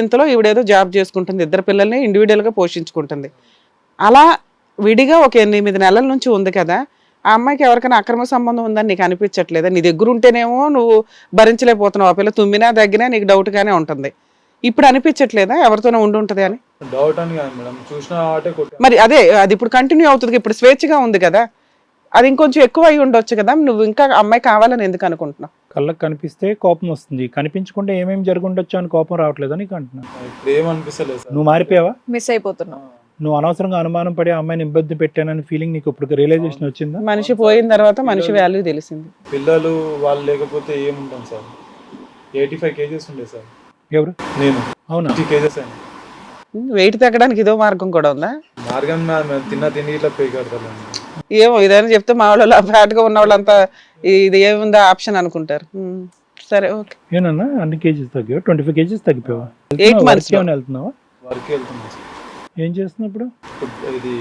ఇంతలో ఈవిడేదో జాబ్ చేసుకుంటుంది, ఇద్దరు పిల్లల్ని ఇండివిజువల్గా పోషించుకుంటుంది. అలా విడిగా ఒక 8 నెలల నుంచి ఉంది కదా, ఆ అమ్మాయికి ఎవరికైనా అక్రమ సంబంధం ఉందని నీకు అనిపించట్లేదా? నీ దగ్గర ఉంటేనేమో నువ్వు భరించలేకపోతున్నావు, ఆ పిల్ల తుమ్మినా దగ్గినా నీకు డౌట్గానే ఉంటుంది. ఇప్పుడు అనిపించట్లేదా ఎవరితోనే ఉంటుంది అని? డౌట్ అని కాదు మేడం, చూసిన వాటే కొట్టాను. మరి అదే అది ఇప్పుడు కంటిన్యూ అవుతుంది, ఇప్పుడు స్వేచ్ఛగా ఉంది కదా, అది ఇంకొంచెం ఎక్కువ అయి ఉండొచ్చు కదా, నువ్వు ఇంకా అమ్మాయి కావాలని ఎందుకు అనుకుంటున్నావు? కళ్ళకు కనిపిస్తే కోపం వస్తుంది, కనిపించకుండా ఏమేమి జరుగుండొచ్చు అని కోపం రావట్లేదు నీకు అంటున్నా. ఇప్పుడు ఏమనిపిస్తలేదు సార్. నువ్వు మారిపోయావా? మిస్ అయిపోతున్నావు. నువ్వు అనవసరంగా అనుమానం పడి ఆ అమ్మాయిని ఇబ్బంది పెట్టానని ఫీలింగ్ నీకు ఇప్పుడు రియలైజేషన్ వచ్చిందా? మనిషి పోయిన తర్వాత మనిషి వాల్యూ తెలిసింది. పిల్లలు వాళ్ళు లేకపోతే ఏముంటాం సార్. 85 kgs ఉండే సార్. ఎవరు? నేను. అవునా? 50 kgs అయినా. వెయిట్ తగ్గడానికి ఇదో మార్గం కూడా ఉందా? మార్గం మేము తిండి ఇట్లా పే కడతాను. ఏమో ఇదని చెప్తే మా వాళ్ళు ఫ్యాట్ గా ఉన్న వాళ్ళంతా ఇది ఏముందా ఆప్షన్ అనుకుంటారు. సరే ఓకే. ఏనన్నా అన్ని కేజీస్ తగ్గావు? 25 kgs తగ్గిపోయావా? 8 months లో. ఏమైనా వెళ్తున్నావా? వర్క్ వెళ్తున్నాను సార్. ఏం చేస్తున్నప్పుడు? ఇది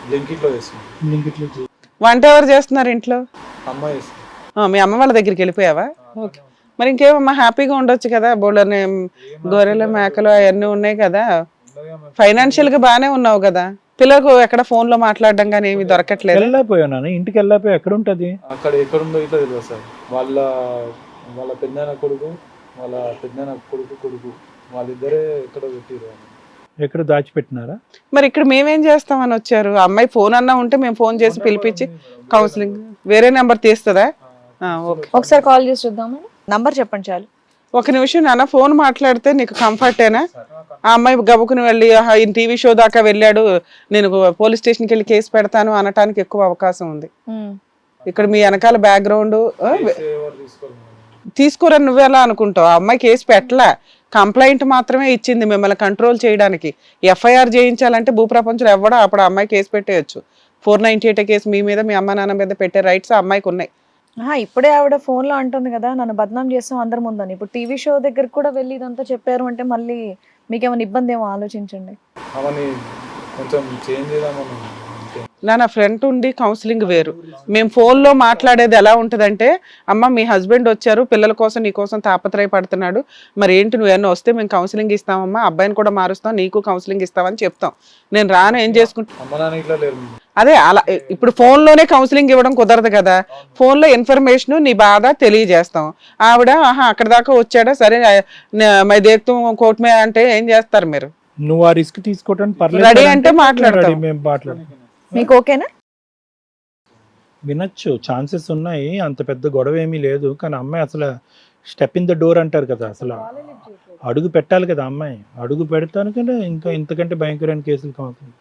బ్లింకిట్లో వేస్తున్నాను. లింకిట్లో వంట ఎవరు చేస్తున్నారు ఇంట్లో? అమ్మాయి వేస్తుంది. మీ అమ్మ వాళ్ళ దగ్గరికి వెళ్ళిపోయావా? ఓకే. మరి ఇంకేమమ్మా హ్యాపీగా ఉండొచ్చు కదా, బోళ్ళని గొర్రెలు మేకలు అవన్నీ ఉన్నాయి కదా, ఫైనాన్షియల్ గా బాగానే ఉన్నావు కదా, పిల్లలకు ఎక్కడ ఫోన్ లో మాట్లాడడం కానీ ఏమి దొరకట్లేదు? వెళ్ళిపోయాను, ఇంటికి వెళ్ళిపోయి ఎక్కడ ఉంటది? అక్కడ ఎక్కడుందో ఇట్లా తెలియదు సార్. వాళ్ళ పెద్దనాన్న కొడుకు వాళ్ళిద్దరే ఎక్కడ పెట్టిరు. ఎక్కడ దాచిపెట్టినారా? మరి ఇక్కడ మేమేం చేస్తామని వచ్చారు? అమ్మాయి ఫోన్ అన్నా ఉంటే మేము ఫోన్ చేసి పిలిపించి కౌన్సిలింగ్, వేరే నెంబర్ తీస్తుందా? ఓకే, ఒకసారి కాల్ చేసి చూద్దామా? నంబర్ చెప్పండి చాలు. ఒక నిమిషం నాన్న, ఫోన్ మాట్లాడితే నీకు కంఫర్టేనా? ఆ అమ్మాయి గబుకుని వెళ్ళి ఈయన టీవీ షో దాకా వెళ్ళాడు, నేను పోలీస్ స్టేషన్కి వెళ్ళి కేసు పెడతాను అనటానికి ఎక్కువ అవకాశం ఉంది. ఇక్కడ మీ వెనకాల బ్యాక్గ్రౌండ్ తీసుకోరని నువ్వెలా అనుకుంటావు? ఆ అమ్మాయి కేసు పెట్టలే, కంప్లైంట్ మాత్రమే ఇచ్చింది మిమ్మల్ని కంట్రోల్ చేయడానికి. ఎఫ్ఐఆర్ చేయించాలంటే భూప్రపంచంలో ఎవడో అప్పుడు ఆ అమ్మాయి కేసు పెట్టేయచ్చు. 498 కేసు మీ మీద, మీ అమ్మ నాన్న మీద పెట్టే రైట్స్ ఆ అమ్మాయికి ఉన్నాయి. ఇప్పుడే ఆవిడ ఫోన్ లో అంటుంది కదా నన్ను బదనాం చేస్తాం అందరి ముందని. ఇప్పుడు టీవీ షో దగ్గరకు కూడా వెళ్ళి ఇదంతా చెప్పారు అంటే మళ్ళీ మీకేమైనా ఇబ్బంది ఏమో ఆలోచించండి. అవన్నీ కొంచెం చేంజ్ చేద్దామని. నా ఫ్రెండ్ ఉండి కౌన్సిలింగ్ వేరు, మేము ఫోన్లో మాట్లాడేది ఎలా ఉంటుందంటే, అమ్మ మీ హస్బెండ్ వచ్చారు, పిల్లల కోసం నీ కోసం తాపత్రయపడుతున్నాడు, మరి ఏంటి నువ్వు ఏమన్నా వస్తే మేము కౌన్సిలింగ్ ఇస్తామమ్మా, అబ్బాయిని కూడా మారుస్తాం, నీకు కౌన్సిలింగ్ ఇస్తామని చెప్తాం. నేను రాను, ఏం చేసుకుంటా? అమ్మ నాన్న ఇట్లా లేరు. అదే అలా ఇప్పుడు ఫోన్లోనే కౌన్సిలింగ్ ఇవ్వడం కుదరదు కదా, ఫోన్లో ఇన్ఫర్మేషన్ నీ బాధ తెలియజేస్తాం. ఆవిడ అక్కడ దాకా వచ్చాడా, సరే మై దేక్తూ కోర్టు మీద అంటే ఏం చేస్తారు మీరు? నువ్వు ఆ రిస్క్ తీసుకోవడానికి పర్లేదు, రెడీ అంటే మాట్లాడతాం. మేము మాట్లాడతాం. మీకు ఓకేనా? వినొచ్చు, ఛాన్సెస్ ఉన్నాయి, అంత పెద్ద గొడవ ఏమీ లేదు. కానీ అమ్మాయి అసలు స్టెప్ ఇన్ ద డోర్ అంటారు కదా, అసలు అడుగు పెట్టాలి కదా అమ్మాయి. అడుగు పెడతానికంటే ఇంకా ఇంతకంటే భయంకరమైన కేసులు కావుతుంది.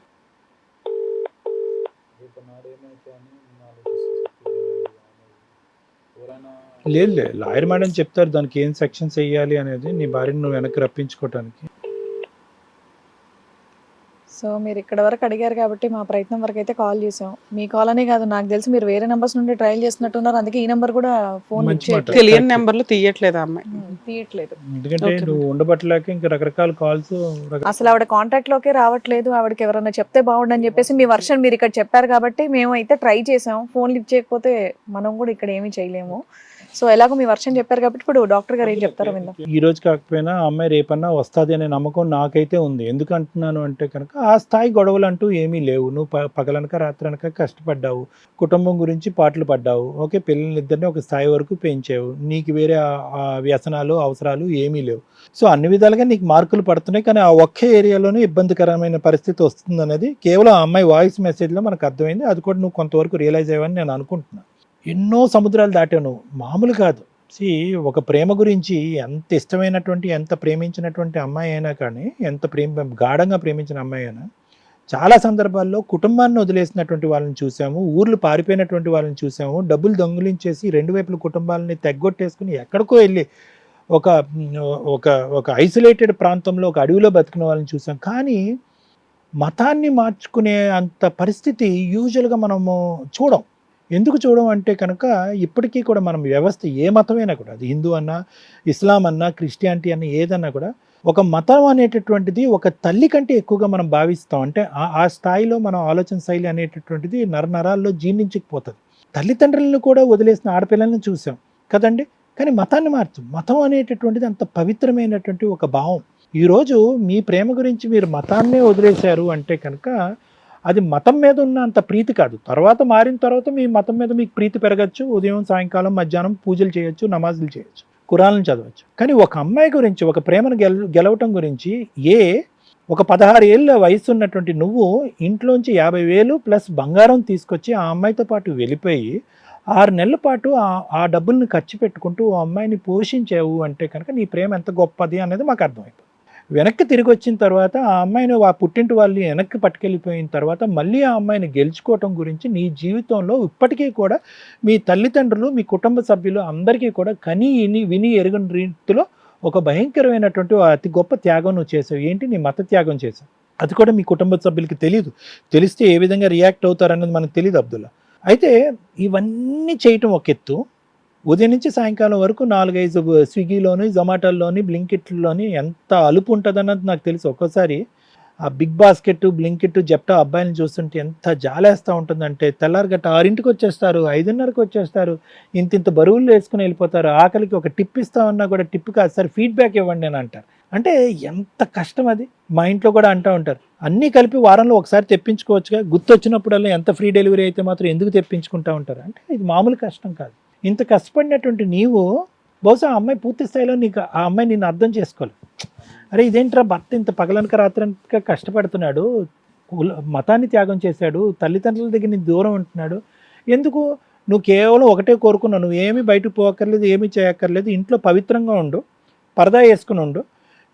లేదు లాయర్ మేడం చెప్తారు దానికి ఏం సెక్షన్స్ వేయాలి అనేది, నీ భార్యను నువ్వు వెనక్కి రప్పించుకోవటానికి. సో మీరు ఇక్కడ వరకు అడిగారు కాబట్టి మా ప్రయత్నం వరకు అయితే కాల్ చేసాం. మీ కాల్ అనే కాదు, నాకు తెలిసి మీరు వేరే నెంబర్స్ నుండి ట్రయల్ చేస్తున్నట్టున్నారు, అందుకే ఈ నెంబర్ కూడా ఫోన్ మంచి మాట. తెలియని నెంబర్లు తీయట్లేదు అమ్మాయి, తీయట్లేదు. ఎందుకంటే నువ్వు ఉండబట్టలేక ఇంకా రకరకాల కాల్స్. అసలు ఆవిడ కాంటాక్ట్ లోకే రావట్లేదు. ఆవిడకి ఎవరైనా చెప్తే బాగుండని చెప్పేసి మీ వర్షన్ మీరు ఇక్కడ చెప్పారు కాబట్టి మేము అయితే ట్రై చేసాం. ఫోన్ లిఫ్ట్ చేయకపోతే మనం కూడా ఇక్కడ ఏమీ చేయలేము. సో ఎలాగో మీ వర్షన్ చెప్పారు కాబట్టి ఇప్పుడు డాక్టర్ గారు ఏం చెప్తారో విందాం. ఈ రోజు కాకపోయినా అమ్మాయి రేపన్నా వస్తుంది అనే నమ్మకం నాకైతే ఉంది. ఎందుకు అంటున్నాను అంటే కనుక ఆ స్థాయి గొడవలు అంటూ ఏమీ లేవు. నువ్వు పగలనక రాత్రనక కష్టపడ్డావు, కుటుంబం గురించి పాటలు పడ్డావు, ఓకే, పిల్లలిద్దరిని ఒక స్థాయి వరకు పెంచావు, నీకు వేరే వ్యసనాలు అవసరాలు ఏమీ లేవు. సో అన్ని విధాలుగా నీకు మార్కులు పడుతున్నాయి. కానీ ఆ ఒక్క ఏరియాలోనే ఇబ్బందికరమైన పరిస్థితి వస్తుంది అనేది కేవలం ఆ అమ్మాయి వాయిస్ మెసేజ్లో మనకు అర్థమైంది. అది కూడా నువ్వు కొంతవరకు రియలైజ్ అయ్యావని నేను అనుకుంటున్నాను. ఎన్నో సముద్రాలు దాటావు నువ్వు, మామూలు కాదు. ఒక ప్రేమ గురించి ఎంత ఇష్టమైనటువంటి, ఎంత ప్రేమించినటువంటి అమ్మాయి అయినా కానీ, ఎంత గాఢంగా ప్రేమించిన అమ్మాయి అయినా చాలా సందర్భాల్లో కుటుంబాన్ని వదిలేసినటువంటి వాళ్ళని చూసాము, ఊర్లు పారిపోయినటువంటి వాళ్ళని చూసాము, డబ్బులు దొంగిలించేసి రెండు వైపుల కుటుంబాలని తెగ్గొట్టేసుకుని ఎక్కడికో వెళ్ళి ఒక ఒక ఒక ఐసోలేటెడ్ ప్రాంతంలో ఒక అడవిలో బతికిన వాళ్ళని చూసాం. కానీ మతాన్ని మార్చుకునే అంత పరిస్థితి యూజువల్గా మనము చూడం. ఎందుకు చూడడం అంటే కనుక ఇప్పటికీ కూడా మనం వ్యవస్థ ఏ మతమైనా కూడా, అది హిందూ అన్నా, ఇస్లాం అన్నా, క్రిస్టియానిటీ అన్నా, ఏదన్నా కూడా ఒక మతం అనేటటువంటిది ఒక తల్లి కంటే ఎక్కువగా మనం భావిస్తాం. అంటే ఆ స్థాయిలో మనం ఆలోచన శైలి అనేటటువంటిది నరనరాల్లో జీర్ణించకపోతుంది. తల్లిదండ్రులను కూడా వదిలేసిన ఆడపిల్లల్ని చూసాం కదండి. కానీ మతాన్ని మార్చం. మతం అనేటటువంటిది అంత పవిత్రమైనటువంటి ఒక భావం. ఈరోజు మీ ప్రేమ గురించి మీరు మతాన్నే వదిలేశారు అంటే కనుక అది మతం మీద ఉన్న అంత ప్రీతి కాదు. తర్వాత మారిన తర్వాత మీ మతం మీద మీకు ప్రీతి పెరగచ్చు. ఉదయం, సాయంకాలం, మధ్యాహ్నం పూజలు చేయొచ్చు, నమాజులు చేయొచ్చు, ఖురాన్లు చదవచ్చు. కానీ ఒక అమ్మాయి గురించి, ఒక ప్రేమను గెలవటం గురించి ఒక 16 ఏళ్ళ వయసు ఉన్నటువంటి నువ్వు ఇంట్లోంచి 50,000 ప్లస్ బంగారం తీసుకొచ్చి ఆ అమ్మాయితో పాటు వెళ్ళిపోయి 6 నెలల పాటు ఆ డబ్బుల్ని ఖర్చు పెట్టుకుంటూ ఆ అమ్మాయిని పోషించావు అంటే కనుక నీ ప్రేమ ఎంత గొప్పది అనేది మాకు అర్థమైపోతుంది. వెనక్కి తిరిగి వచ్చిన తర్వాత ఆ అమ్మాయిని ఆ పుట్టింటి వాళ్ళు వెనక్కి పట్టుకెళ్ళిపోయిన తర్వాత మళ్ళీ ఆ అమ్మాయిని గెలుచుకోవటం గురించి నీ జీవితంలో ఇప్పటికీ కూడా మీ తల్లిదండ్రులు, మీ కుటుంబ సభ్యులు అందరికీ కూడా విని ఎరుగని రీతిలో ఒక భయంకరమైనటువంటి అతి గొప్ప త్యాగం నువ్వు చేసావు. ఏంటి? నీ మత త్యాగం చేసావు. అది కూడా మీ కుటుంబ సభ్యులకి తెలియదు. తెలిస్తే ఏ విధంగా రియాక్ట్ అవుతారన్నది మనకు తెలియదు అబ్దుల్లా. అయితే ఇవన్నీ చేయటం ఒక ఎత్తు. ఉదయం నుంచి సాయంకాలం వరకు 4-5 స్విగ్గీలోని, జొమాటోలోని, బ్లింకిట్లోని ఎంత అలుపు ఉంటుందన్నది నాకు తెలుసు. ఒక్కోసారి ఆ బిగ్ బాస్కెట్, బ్లింకిట్, జెప్టో అబ్బాయిని చూస్తుంటే ఎంత జాలేస్తూ ఉంటుందంటే తెల్లారగట్ట 6ంటికి వచ్చేస్తారు, 5:30కి వచ్చేస్తారు, ఇంత బరువులు వేసుకుని వెళ్ళిపోతారు. ఆకలికి ఒక టిప్ ఇస్తామన్నా కూడా టిప్ కాదు సార్, ఫీడ్బ్యాక్ ఇవ్వండి అని అంటారు. అంటే ఎంత కష్టం అది. మా ఇంట్లో కూడా అంటూ ఉంటారు, అన్నీ కలిపి వారంలో ఒకసారి తెప్పించుకోవచ్చుగా, గుర్తొచ్చినప్పుడల్లా ఎంత ఫ్రీ డెలివరీ అయితే మాత్రం ఎందుకు తెప్పించుకుంటూ ఉంటారు. అంటే ఇది మామూలు కష్టం కాదు. ఇంత కష్టపడినటువంటి నీవు బహుశా ఆ అమ్మాయి పూర్తి స్థాయిలో ఆ అమ్మాయి నిన్ను అర్థం చేసుకోవాలి. అరే ఇదేంట్రా భర్త ఇంత పగలనక రాత్రనక కష్టపడుతున్నాడు, మతాన్ని త్యాగం చేశాడు, తల్లిదండ్రుల దగ్గర నీ దూరం ఉంటున్నాడు, ఎందుకు? నువ్వు కేవలం ఒకటే కోరుకున్నావు, నువ్వు ఏమీ బయటకు పోక్కర్లేదు, ఏమీ చేయక్కర్లేదు, ఇంట్లో పవిత్రంగా ఉండు, పరదా వేసుకుని ఉండు,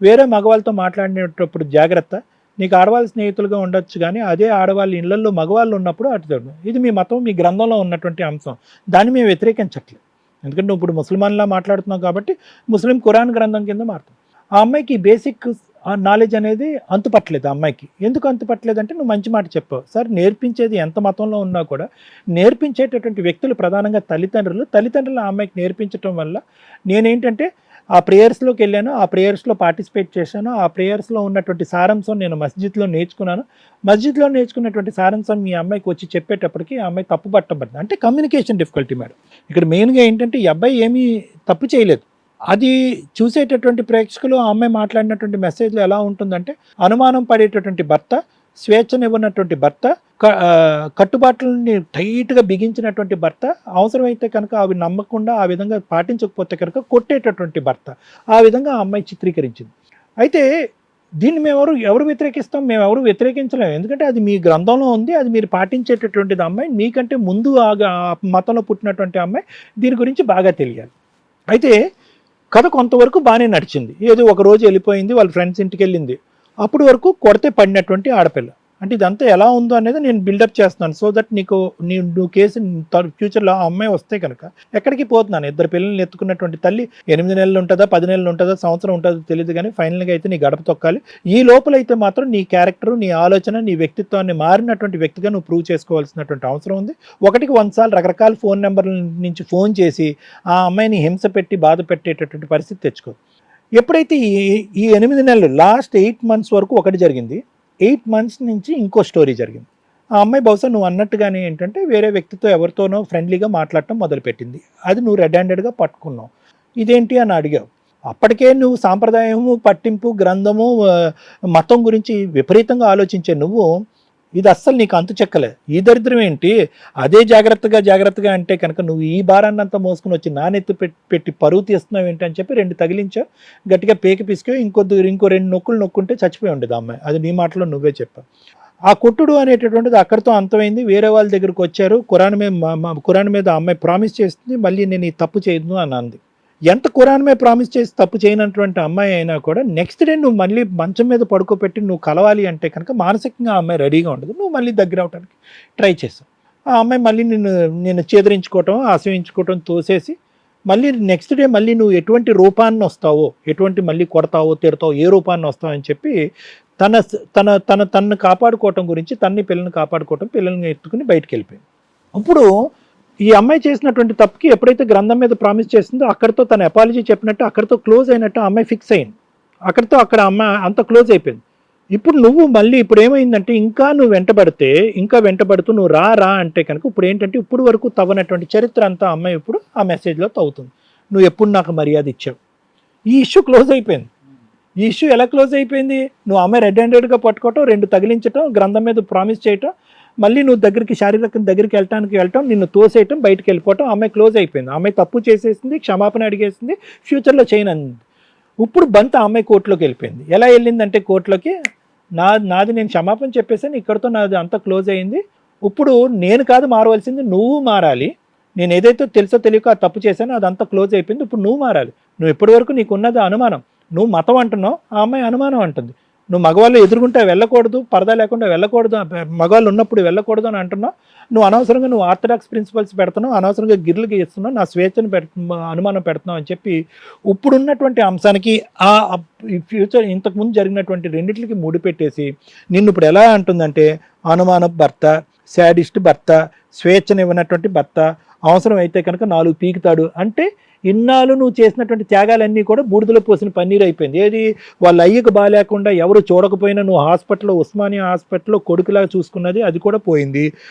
వేరే మగవాళ్ళతో మాట్లాడినప్పుడు జాగ్రత్త, నీకు ఆడవాళ్ళ స్నేహితులుగా ఉండొచ్చు కానీ అదే ఆడవాళ్ళ ఇళ్లలో మగవాళ్ళు ఉన్నప్పుడు అటు చూడదు. ఇది మీ మతం, మీ గ్రంథంలో ఉన్నటువంటి అంశం, దాన్ని మేము వ్యతిరేకించట్లేదు. ఎందుకంటే నువ్వు ఇప్పుడు ముస్లిమాన్లా మాట్లాడుతున్నావు కాబట్టి ముస్లిం ఖురాన్ గ్రంథం కింద మారుతావు. ఆ అమ్మాయికి బేసిక్ నాలెడ్జ్ అనేది అంతుపట్టలేదు. ఆ అమ్మాయికి ఎందుకు అంతుపట్టలేదు అంటే నువ్వు మంచి మాట చెప్పావు సార్. నేర్పించేది ఎంత మతంలో ఉన్నా కూడా నేర్పించేటటువంటి వ్యక్తులు ప్రధానంగా తల్లిదండ్రులు ఆ అమ్మాయికి నేర్పించడం వల్ల నేనేంటంటే ఆ ప్రేయర్స్లోకి వెళ్ళాను, ఆ ప్రేయర్స్లో పార్టిసిపేట్ చేశాను, ఆ ప్రేయర్స్లో ఉన్నటువంటి సారాంశం నేను మస్జిద్లో నేర్చుకున్నాను. మస్జిద్లో నేర్చుకున్నటువంటి సారాంశం మీ అమ్మాయికి వచ్చి చెప్పేటప్పటికి ఆ అమ్మాయి తప్పు పట్టబడింది. అంటే కమ్యూనికేషన్ డిఫికల్టీ మేడం. ఇక్కడ మెయిన్గా ఏంటంటే ఈ అబ్బాయి ఏమీ తప్పు చేయలేదు. అది చూసేటటువంటి ప్రేక్షకులు ఆ అమ్మాయి మాట్లాడినటువంటి మెసేజ్లో ఎలా ఉంటుందంటే అనుమానం పడేటటువంటి భర్త, స్వేచ్ఛనివ్వనటువంటి భర్త, కట్టుబాట్లని టైట్గా బిగించినటువంటి భర్త, అవసరమైతే కనుక అవి నమ్మకుండా ఆ విధంగా పాటించకపోతే కనుక కొట్టేటటువంటి భర్త, ఆ విధంగా ఆ అమ్మాయి చిత్రీకరించింది. అయితే దీన్ని ఎవరు వ్యతిరేకిస్తాం? మేము ఎవరు వ్యతిరేకించలేము. ఎందుకంటే అది మీ గ్రంథంలో ఉంది, అది మీరు పాటించేటటువంటిది. అమ్మాయి మీకంటే ముందు ఆ మతంలో పుట్టినటువంటి అమ్మాయి దీని గురించి బాగా తెలియాలి. అయితే కథ కొంతవరకు బాగానే నడిచింది. ఏదో ఒక రోజు వెళ్ళిపోయింది, వాళ్ళ ఫ్రెండ్స్ ఇంటికి వెళ్ళింది. అప్పటి వరకు కొడితే పడినటువంటి ఆడపిల్ల. అంటే ఇదంతా ఎలా ఉందో అనేది నేను బిల్డప్ చేస్తున్నాను. సో దట్ నువ్వు కేసు ఫ్యూచర్లో ఆ అమ్మాయి వస్తే కనుక ఎక్కడికి పోతున్నాను. 2 పిల్లల్ని ఎత్తుకున్నటువంటి తల్లి 8 నెలలు ఉంటుందా, 10 నెలలు ఉంటుందా, సంవత్సరం ఉంటుందో తెలియదు, కానీ ఫైనల్గా అయితే నీ గడప తొక్కాలి. ఈ లోపలైతే మాత్రం నీ క్యారెక్టర్, నీ ఆలోచన, నీ వ్యక్తిత్వాన్ని మారినటువంటి వ్యక్తిగా నువ్వు ప్రూవ్ చేసుకోవాల్సినటువంటి అవసరం ఉంది. 1కి 100 సార్లు రకరకాల ఫోన్ నెంబర్ల నుంచి ఫోన్ చేసి ఆ అమ్మాయిని హింస పెట్టి బాధ పెట్టేటటువంటి పరిస్థితి తెచ్చుకో. ఎప్పుడైతే ఈ 8 నెలలు లాస్ట్ 8 months వరకు ఒకటి జరిగింది, 8 months నుంచి ఇంకో స్టోరీ జరిగింది. ఆ అమ్మాయి బహుశా నువ్వు అన్నట్టుగానే ఏంటంటే వేరే వ్యక్తితో ఎవరితోనో ఫ్రెండ్లీగా మాట్లాడటం మొదలుపెట్టింది. అది నువ్వు రెడ్ హ్యాండెడ్గా పట్టుకున్నావు. ఇదేంటి అని అడిగావు. అప్పటికే నువ్వు సాంప్రదాయము, పట్టింపు, గ్రంథము, మతం గురించి విపరీతంగా ఆలోచించే నువ్వు ఇది అస్సలు నీకు అంతు చెక్కలే. ఈ దరిద్రం ఏంటి? అదే జాగ్రత్తగా అంటే కనుక నువ్వు ఈ భారాన్నంతా మోసుకుని వచ్చి నానెత్తి పెట్టి పరువు తీస్తున్నావు ఏంటి అని చెప్పి 2 తగిలించావు, గట్టిగా పేకి పిసికావు. ఇంకో 2 నొక్కులు నొక్కుంటే చచ్చిపోయి ఉండేది అమ్మాయి. అది నీ మాటలో నువ్వే చెప్పావు. ఆ కొట్టుడు అనేటటువంటిది అక్కడితో అంతమైంది. వేరే వాళ్ళ దగ్గరకు వచ్చారు. ఖురాన్ మీద అమ్మాయి ప్రామిస్ చేస్తుంది, మళ్ళీ నేను ఈ తప్పు చేయను అని అంది. ఎంత ఖురాన్ మీద ప్రామిస్ చేసి తప్పు చేయనటువంటి అమ్మాయి అయినా కూడా నెక్స్ట్ డే నువ్వు మళ్ళీ మంచం మీద పడుకోబెట్టి నువ్వు కలవాలి అంటే కనుక మానసికంగా ఆ అమ్మాయి రెడీగా ఉండదు. నువ్వు మళ్ళీ దగ్గర అవడానికి ట్రై చేసావు. ఆ అమ్మాయి మళ్ళీ నిన్ను చేదరించుకోవటం, ఆశ్రయించుకోవటం తోసేసి మళ్ళీ నెక్స్ట్ డే మళ్ళీ నువ్వు ఎటువంటి రూపాన్ని వస్తావో, ఎటువంటి మళ్ళీ కొడతావో, తిడతావో, ఏ రూపాన్ని వస్తావో అని చెప్పి తనను కాపాడుకోవటం గురించి, పిల్లల్ని కాపాడుకోవటం, పిల్లల్ని ఎత్తుకుని బయటికి వెళ్ళిపోయింది. ఇప్పుడు ఈ అమ్మాయి చేసినటువంటి తప్పుకి ఎప్పుడైతే గ్రంథం మీద ప్రామిస్ చేసిందో అక్కడితో తన అపాలజీ చెప్పినట్టు అక్కడితో క్లోజ్ అయినట్టు ఆ అమ్మాయి ఫిక్స్ అయింది. అక్కడితో అక్కడ అమ్మాయి అంత క్లోజ్ అయిపోయింది. ఇప్పుడు నువ్వు మళ్ళీ ఇప్పుడు ఏమైందంటే ఇంకా నువ్వు వెంటబడితే, ఇంకా వెంటబడుతూ నువ్వు రా అంటే కనుక ఇప్పుడు ఏంటంటే ఇప్పుడు వరకు తవ్వనటువంటి చరిత్ర అంతా అమ్మాయి ఇప్పుడు ఆ మెసేజ్లో తవ్వుతుంది. నువ్వు ఎప్పుడు నాకు మర్యాద ఇచ్చావు, ఈ ఇష్యూ క్లోజ్ అయిపోయింది. ఈ ఇష్యూ ఎలా క్లోజ్ అయిపోయింది? నువ్వు అమ్మాయి రెడ్ హ్యాండెడ్గా పట్టుకోవటం, 2 తగిలించటం, గ్రంథం మీద ప్రామిస్ చేయటం, మళ్ళీ నువ్వు శారీరక దగ్గరికి వెళ్ళటం, నిన్ను తోసేయటం, బయటకు వెళ్ళిపోవటం, అమ్మాయి క్లోజ్ అయిపోయింది. అమ్మాయి తప్పు చేసేసింది, క్షమాపణ అడిగేసింది, ఫ్యూచర్లో చేయనంది. ఇప్పుడు బంత అమ్మాయి కోర్టులోకి వెళ్ళిపోయింది. ఎలా వెళ్ళిందంటే కోర్టులోకి, నాది నేను క్షమాపణ చెప్పేసాను, ఇక్కడితో నాది అంతా క్లోజ్ అయింది, ఇప్పుడు నేను కాదు మారవలసింది, నువ్వు మారాలి. నేను ఏదైతే తెలుసో తెలియక ఆ తప్పు చేశానో అదంతా క్లోజ్ అయిపోయింది, ఇప్పుడు నువ్వు మారాలి. నువ్వు ఇప్పటి వరకు నీకున్నది అనుమానం, నువ్వు మతం అంటున్నావు, ఆ అమ్మాయి అనుమానం అంటుంది. నువ్వు మగవాళ్ళు ఎదుర్కొంటే వెళ్ళకూడదు, పరదా లేకుండా వెళ్ళకూడదు, మగవాళ్ళు ఉన్నప్పుడు వెళ్ళకూడదు అని అంటున్నావు. నువ్వు అనవసరంగా నువ్వు ఆర్థడాక్స్ ప్రిన్సిపల్స్ పెడుతున్నావు, అనవసరంగా గిర్లు గీస్తున్నావు, నా స్వేచ్ఛను అనుమానం పెడుతున్నావు అని చెప్పి ఇప్పుడున్నటువంటి అంశానికి ఆ ఫ్యూచర్ ఇంతకుముందు జరిగినటువంటి రెండింటికి ముడిపెట్టేసి నిన్ను ఇప్పుడు ఎలా అంటుందంటే అనుమాన భర్త, శాడిస్ట్ భర్త, స్వేచ్ఛనివ్వనటువంటి భర్త, అవసరం అయితే కనుక 4 పీకుతాడు అంటే ఇన్నాళ్ళు నువ్వు చేసినటువంటి త్యాగాలన్నీ కూడా బూడిదలో పోసిన పన్నీరు అయిపోయింది. ఏది వాళ్ళ అయ్యకు బాగాలేకుండా ఎవరు చూడకపోయినా నువ్వు హాస్పిటల్లో, ఉస్మానియా హాస్పిటల్లో కొడుకులాగా చూసుకున్నది అది కూడా పోయింది,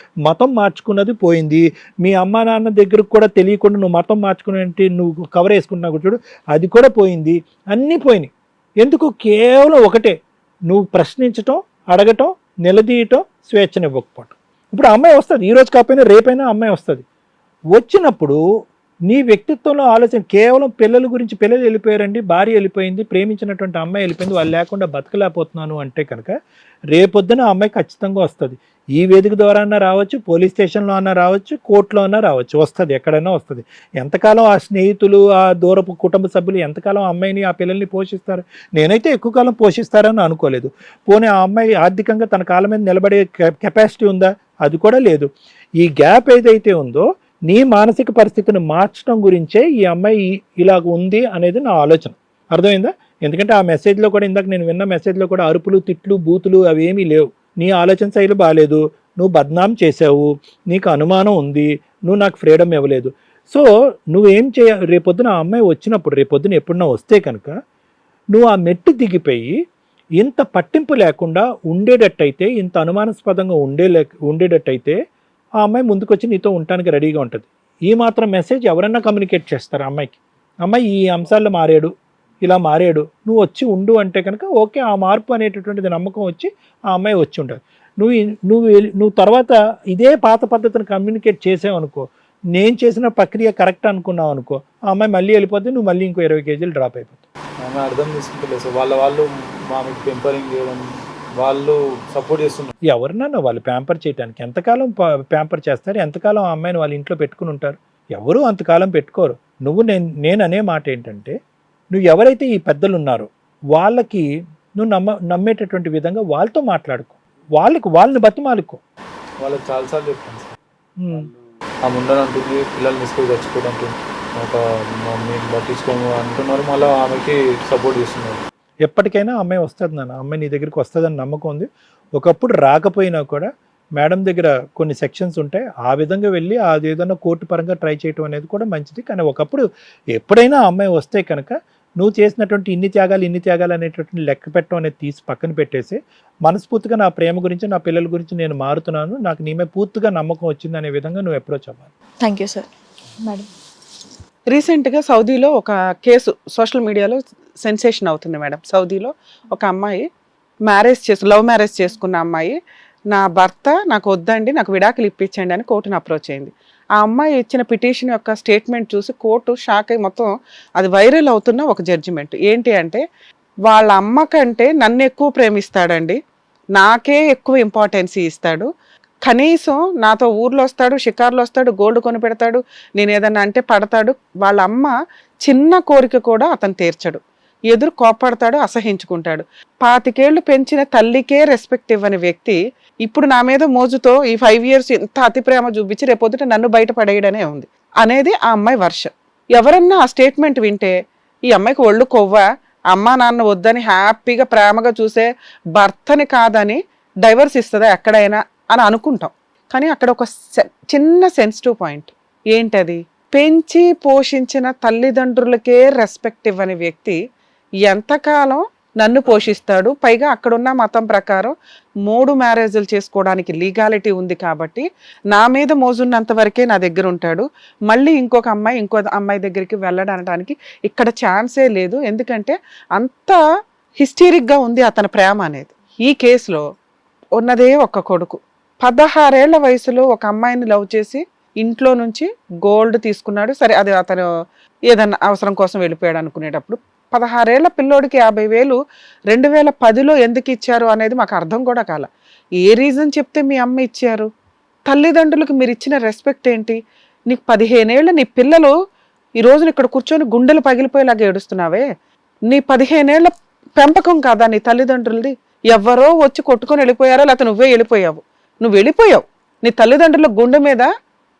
మతం మార్చుకున్నది పోయింది, మీ అమ్మా నాన్న దగ్గరకు కూడా తెలియకుండా నువ్వు మతం మార్చుకున్నట్టు నువ్వు కవర్ వేసుకుంటున్నావు చూడు అది కూడా పోయింది, అన్నీ పోయినాయి. ఎందుకు? కేవలం ఒకటే, నువ్వు ప్రశ్నించటం, అడగటం, నిలదీయటం, స్వేచ్ఛనివ్వకపోవటం. ఇప్పుడు అమ్మాయి వస్తుంది, ఈరోజు కాకపోయినా రేపైనా అమ్మాయి వస్తుంది. వచ్చినప్పుడు నీ వ్యక్తిత్వంలో ఆలోచన కేవలం పిల్లల గురించి, పిల్లలు వెళ్ళిపోయారండి, భార్య వెళ్ళిపోయింది, ప్రేమించినటువంటి అమ్మాయి వెళ్ళిపోయింది, వాళ్ళు లేకుండా బతకలేకపోతున్నాను అంటే కనుక రేపొద్దున ఆ అమ్మాయి ఖచ్చితంగా వస్తుంది. ఈ వేదిక ద్వారా అన్నా రావచ్చు, పోలీస్ స్టేషన్లో అన్నా రావచ్చు, కోర్టులో అన్నా రావచ్చు, వస్తుంది, ఎక్కడైనా వస్తుంది. ఎంతకాలం ఆ స్నేహితులు, ఆ దూరపు కుటుంబ సభ్యులు ఎంతకాలం ఆ అమ్మాయిని, ఆ పిల్లల్ని పోషిస్తారు? నేనైతే ఎక్కువ కాలం పోషిస్తారని అనుకోలేదు. పోనీ ఆ అమ్మాయి ఆర్థికంగా తన కాళ్ళ మీద నిలబడే కెపాసిటీ ఉందా? అది కూడా లేదు. ఈ గ్యాప్ ఏదైతే ఉందో నీ మానసిక పరిస్థితిని మార్చడం గురించే ఈ అమ్మాయి ఇలాగ ఉంది అనేది నా ఆలోచన. అర్థమైందా? ఎందుకంటే ఆ మెసేజ్లో కూడా, ఇందాక నేను విన్న మెసేజ్లో కూడా అరుపులు, తిట్లు, బూతులు అవేమీ లేవు. నీ ఆలోచన శైలి బాగాలేదు, నువ్వు బద్నాం చేసావు, నీకు అనుమానం ఉంది, నువ్వు నాకు ఫ్రీడమ్ ఇవ్వలేదు. సో నువ్వేం రేపొద్దున ఆ అమ్మాయి వచ్చినప్పుడు, రేపొద్దున ఎప్పుడన్నా వస్తే కనుక నువ్వు ఆ మెట్టు దిగిపోయి ఇంత పట్టింపు లేకుండా ఉండేటట్టయితే, ఇంత అనుమానాస్పదంగా ఉండేటట్టయితే ఆ అమ్మాయి ముందుకొచ్చి నీతో ఉండటానికి రెడీగా ఉంటుంది. ఈ మాత్రం మెసేజ్ ఎవరన్నా కమ్యూనికేట్ చేస్తారు అమ్మాయికి. అమ్మాయి ఈ అంశాల్లో మారాడు, ఇలా మారాడు, నువ్వు వచ్చి ఉండు అంటే కనుక ఓకే, ఆ మార్పు అనేటటువంటిది నమ్మకం వచ్చి ఆ అమ్మాయి వచ్చి ఉంటుంది. నువ్వు తర్వాత ఇదే పాత పద్ధతిని కమ్యూనికేట్ చేసావు అనుకో, నేను చేసిన ప్రక్రియ కరెక్ట్ అనుకున్నావు అనుకో, ఆ అమ్మాయి మళ్ళీ వెళ్ళిపోతే నువ్వు మళ్ళీ ఇంకో 20 కేజీలు డ్రాప్ అయిపోతావు. ఆమె అర్థం చేసుకుంటలేదు సార్. వాళ్ళు మాకు పెంపరింగ్ చేయడం, వాళ్ళు సపోర్ట్ చేస్తున్నారు. ఎవరినన్నా వాళ్ళు ప్యాంపర్ చేయడానికి ఎంతకాలం ప్యాంపర్ చేస్తారు? ఎంతకాలం ఆ అమ్మాయిని వాళ్ళ ఇంట్లో పెట్టుకుని ఉంటారు? ఎవరు అంతకాలం పెట్టుకోరు. నేను అనే మాట ఏంటంటే, నువ్వు ఎవరైతే ఈ పెద్దలు ఉన్నారో వాళ్ళకి నువ్వు నమ్మేటటువంటి విధంగా వాళ్ళతో మాట్లాడుకో, వాళ్ళని బతిమాలుకో. వాళ్ళకి చాలాసార్లు చెప్పాను సార్, ఆ ముందరంటుంది, పిల్లల్ని తీసుకొని చచ్చిపోతుంటుంది, ఒక మేము పట్టించుకోము అంటున్నారు, మళ్ళీ ఆమెకి సపోర్ట్ చేస్తున్నారు. ఎప్పటికైనా అమ్మాయి వస్తుంది నాన్న, అమ్మాయి నీ దగ్గరికి వస్తుందని నమ్మకం ఉంది. ఒకప్పుడు రాకపోయినా కూడా మేడం దగ్గర కొన్ని సెక్షన్స్ ఉంటాయి, ఆ విధంగా వెళ్ళి అది ఏదైనా కోర్టు పరంగా ట్రై చేయడం అనేది కూడా మంచిది. కానీ ఒకప్పుడు ఎప్పుడైనా అమ్మాయి వస్తే కనుక నువ్వు చేసినటువంటి ఇన్ని త్యాగాలు అనేటువంటి లెక్క పెట్టడం అనేది తీసి పక్కన పెట్టేసి, మనస్ఫూర్తిగా నా ప్రేమ గురించి, నా పిల్లల గురించి నేను మారుతున్నాను, నాకు నీ మీద పూర్తిగా నమ్మకం వచ్చింది అనే విధంగా నువ్వు ఎప్పుడో చెప్పాలి. Thank you sir. మేడం, రీసెంట్గా సౌదీలో ఒక కేసు సోషల్ మీడియాలో సెన్సేషన్ అవుతుంది మేడం. సౌదీలో ఒక అమ్మాయి లవ్ మ్యారేజ్ చేసుకున్న అమ్మాయి, నా భర్త నాకు వద్దండి, నాకు విడాకులు ఇప్పించండి అని కోర్టును అప్రోచ్ అయింది. ఆ అమ్మాయి ఇచ్చిన పిటిషన్ యొక్క స్టేట్మెంట్ చూసి కోర్టు షాక్ అయ్యి, మొత్తం అది వైరల్ అవుతున్న ఒక జడ్జిమెంట్ ఏంటి అంటే, వాళ్ళ అమ్మ కంటే నన్ను ఎక్కువ ప్రేమిస్తాడండి, నాకే ఎక్కువ ఇంపార్టెన్స్ ఇస్తాడు, కనీసం నాతో ఊర్లో వస్తాడు, షికార్లో వస్తాడు, గోల్డ్ కొని పెడతాడు, నేను ఏదన్నా అంటే పడతాడు, వాళ్ళ అమ్మ చిన్న కోరిక కూడా అతను తీర్చడు, ఎదురు కోపడతాడు, అసహించుకుంటాడు. 25 ఏళ్ళు పెంచిన తల్లికే రెస్పెక్ట్ ఇవ్వని వ్యక్తి ఇప్పుడు నా మీద మోజుతో ఈ 5 years ఇంత అతి ప్రేమ చూపించి రేపొద్దుట నన్ను బయట పడేయడనే ఉంది అనేది ఆ అమ్మాయి వర్షం. ఎవరన్నా ఆ స్టేట్మెంట్ వింటే ఈ అమ్మాయికి ఒళ్ళు కొవ్వా, అమ్మా నాన్న వద్దని హ్యాపీగా ప్రేమగా చూసే భర్తని కాదని డైవర్స్ ఇస్తుందా ఎక్కడైనా అని అనుకుంటాం. కానీ అక్కడ ఒక చిన్న సెన్సిటివ్ పాయింట్, ఏంటది? పెంచి పోషించిన తల్లిదండ్రులకే రెస్పెక్ట్ ఇవ్వని వ్యక్తి ఎంతకాలం నన్ను పోషిస్తాడు? పైగా అక్కడున్న మతం ప్రకారం 3 మ్యారేజ్లు చేసుకోవడానికి లీగాలిటీ ఉంది కాబట్టి నా మీద మోజున్నంత వరకే నా దగ్గర ఉంటాడు. మళ్ళీ ఇంకో అమ్మాయి దగ్గరికి వెళ్ళడానికి ఇక్కడ ఛాన్సే లేదు. ఎందుకంటే అంత హిస్టీరిక్గా ఉంది అతని ప్రేమ అనేది. ఈ కేసులో ఉన్నదే ఒక కొడుకు. 16 ఏళ్ల వయసులో ఒక అమ్మాయిని లవ్ చేసి ఇంట్లో నుంచి గోల్డ్ తీసుకున్నాడు. సరే, అది అతను ఏదన్నా అవసరం కోసం వెళ్ళిపోయాడు అనుకునేటప్పుడు 16 ఏళ్ల పిల్లోడికి 50,000 2010లో ఎందుకు ఇచ్చారు అనేది మాకు అర్థం కూడా కాల. ఏ రీజన్ చెప్తే మీ అమ్మ ఇచ్చారు? తల్లిదండ్రులకు మీరు ఇచ్చిన రెస్పెక్ట్ ఏంటి? నీకు 15 ఏళ్ళ నీ పిల్లలు ఈ రోజున ఇక్కడ కూర్చొని గుండెలు పగిలిపోయేలాగా ఏడుస్తున్నావే, నీ 15 ఏళ్ల పెంపకం కాదా నీ తల్లిదండ్రులది? ఎవరో వచ్చి కొట్టుకొని వెళ్ళిపోయారో లేకపోతే నువ్వే వెళ్ళిపోయావు. నువ్వు వెళ్ళిపోయావు, నీ తల్లిదండ్రుల గుండె మీద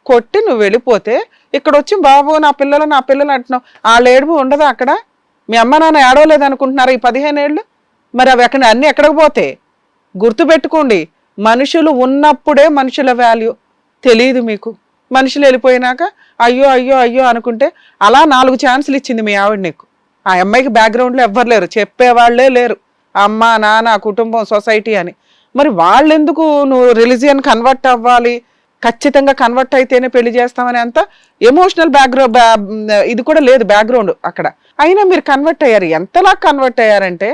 కొట్టి నువ్వు వెళ్ళిపోతే ఇక్కడ వచ్చి బాబు నా పిల్లలు అంటున్నావు. వాళ్ళ ఏడుపు ఉండదా అక్కడ? మీ అమ్మ నాన్న ఏడవలేదు అనుకుంటున్నారా ఈ 15 ఏళ్ళు? మరి అవి అన్ని ఎక్కడికి పోతే? గుర్తుపెట్టుకోండి, మనుషులు ఉన్నప్పుడే మనుషుల వాల్యూ తెలియదు మీకు. మనుషులు వెళ్ళిపోయినాక అయ్యో అయ్యో అయ్యో అనుకుంటే అలా 4 ఛాన్సులు ఇచ్చింది మీ ఆవిడ నీకు. ఆ అమ్మాయికి బ్యాక్గ్రౌండ్లో ఎవ్వరు లేరు, చెప్పేవాళ్లే లేరు, అమ్మ నాన్న కుటుంబం సొసైటీ అని. మరి వాళ్ళెందుకు నువ్వు రిలీజియన్ కన్వర్ట్ అవ్వాలి, ఖచ్చితంగా కన్వర్ట్ అయితేనే పెళ్లి చేస్తామని అంత ఎమోషనల్ ఇది కూడా లేదు బ్యాక్గ్రౌండ్ అక్కడ. అయినా మీరు కన్వర్ట్ అయ్యారు. ఎంతలా కన్వర్ట్ అయ్యారంటే,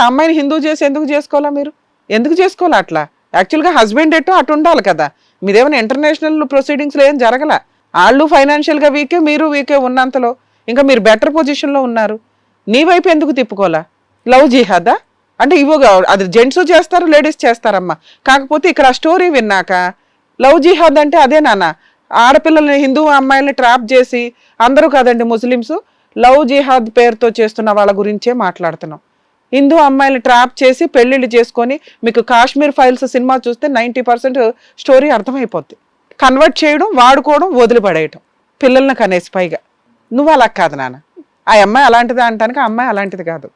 అమ్మాయిని హిందూ చేసి ఎందుకు చేసుకోవాలా? మీరు ఎందుకు చేసుకోవాలా అట్లా? యాక్చువల్గా హస్బెండ్ ఎట్టో అటు ఉండాలి కదా. మీదేమైనా ఇంటర్నేషనల్ ప్రొసీడింగ్స్లో ఏం జరగల. వాళ్ళు ఫైనాన్షియల్గా వీకే, మీరు వీకే ఉన్నంతలో ఇంకా మీరు బెటర్ పొజిషన్లో ఉన్నారు. నీ వైపు ఎందుకు తిప్పుకోవాలా? లవ్ జిహాదా అంటే అది జెంట్స్ చేస్తారు, లేడీస్ చేస్తారమ్మా. కాకపోతే ఇక్కడ ఆ స్టోరీ విన్నాక లవ్ జిహాద్ అంటే అదే నాన్న, ఆడపిల్లల్ని హిందూ అమ్మాయిల్ని ట్రాప్ చేసి, అందరూ కాదండి ముస్లిమ్స్, లవ్ జిహాద్ పేరుతో చేస్తున్న వాళ్ళ గురించే మాట్లాడుతున్నాం. హిందూ అమ్మాయిల్ని ట్రాప్ చేసి పెళ్లిళ్ళు చేసుకొని, మీకు కాశ్మీర్ ఫైల్స్ సినిమా చూస్తే 90% స్టోరీ అర్థమైపోద్ది. కన్వర్ట్ చేయడం, వాడుకోవడం, వదిలిపడేయటం, పిల్లల్ని కనేసి. పైగా నువ్వు అలా కాదు నాన్న, ఆ అమ్మాయి అలాంటిదా అంటానికి ఆ అమ్మాయి అలాంటిది కాదు.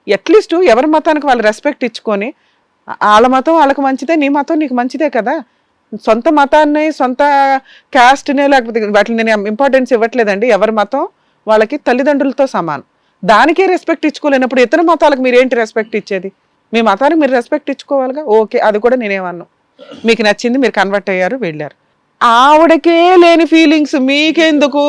అట్లీస్ట్ ఎవరి మతానికి వాళ్ళు రెస్పెక్ట్ ఇచ్చుకొని, వాళ్ళ మతం వాళ్ళకి మంచిదే, నీ మతం నీకు మంచిదే కదా. సొంత మతాన్ని, సొంత క్యాస్ట్ని, లేకపోతే వాటిని నేను ఇంపార్టెన్స్ ఇవ్వట్లేదండి. ఎవరి మతం వాళ్ళకి తల్లిదండ్రులతో సమానం. దానికే రెస్పెక్ట్ ఇచ్చుకోలేనప్పుడు ఇతర మతాలకు మీరు ఏంటి రెస్పెక్ట్ ఇచ్చేది? మీ మతానికి మీరు రెస్పెక్ట్ ఇచ్చుకోవాలిగా. ఓకే, అది కూడా నేనేమన్నాను. మీకు నచ్చింది, మీరు కన్వర్ట్ అయ్యారు, వెళ్ళారు. ఆవిడకే లేని ఫీలింగ్స్ మీకెందుకు?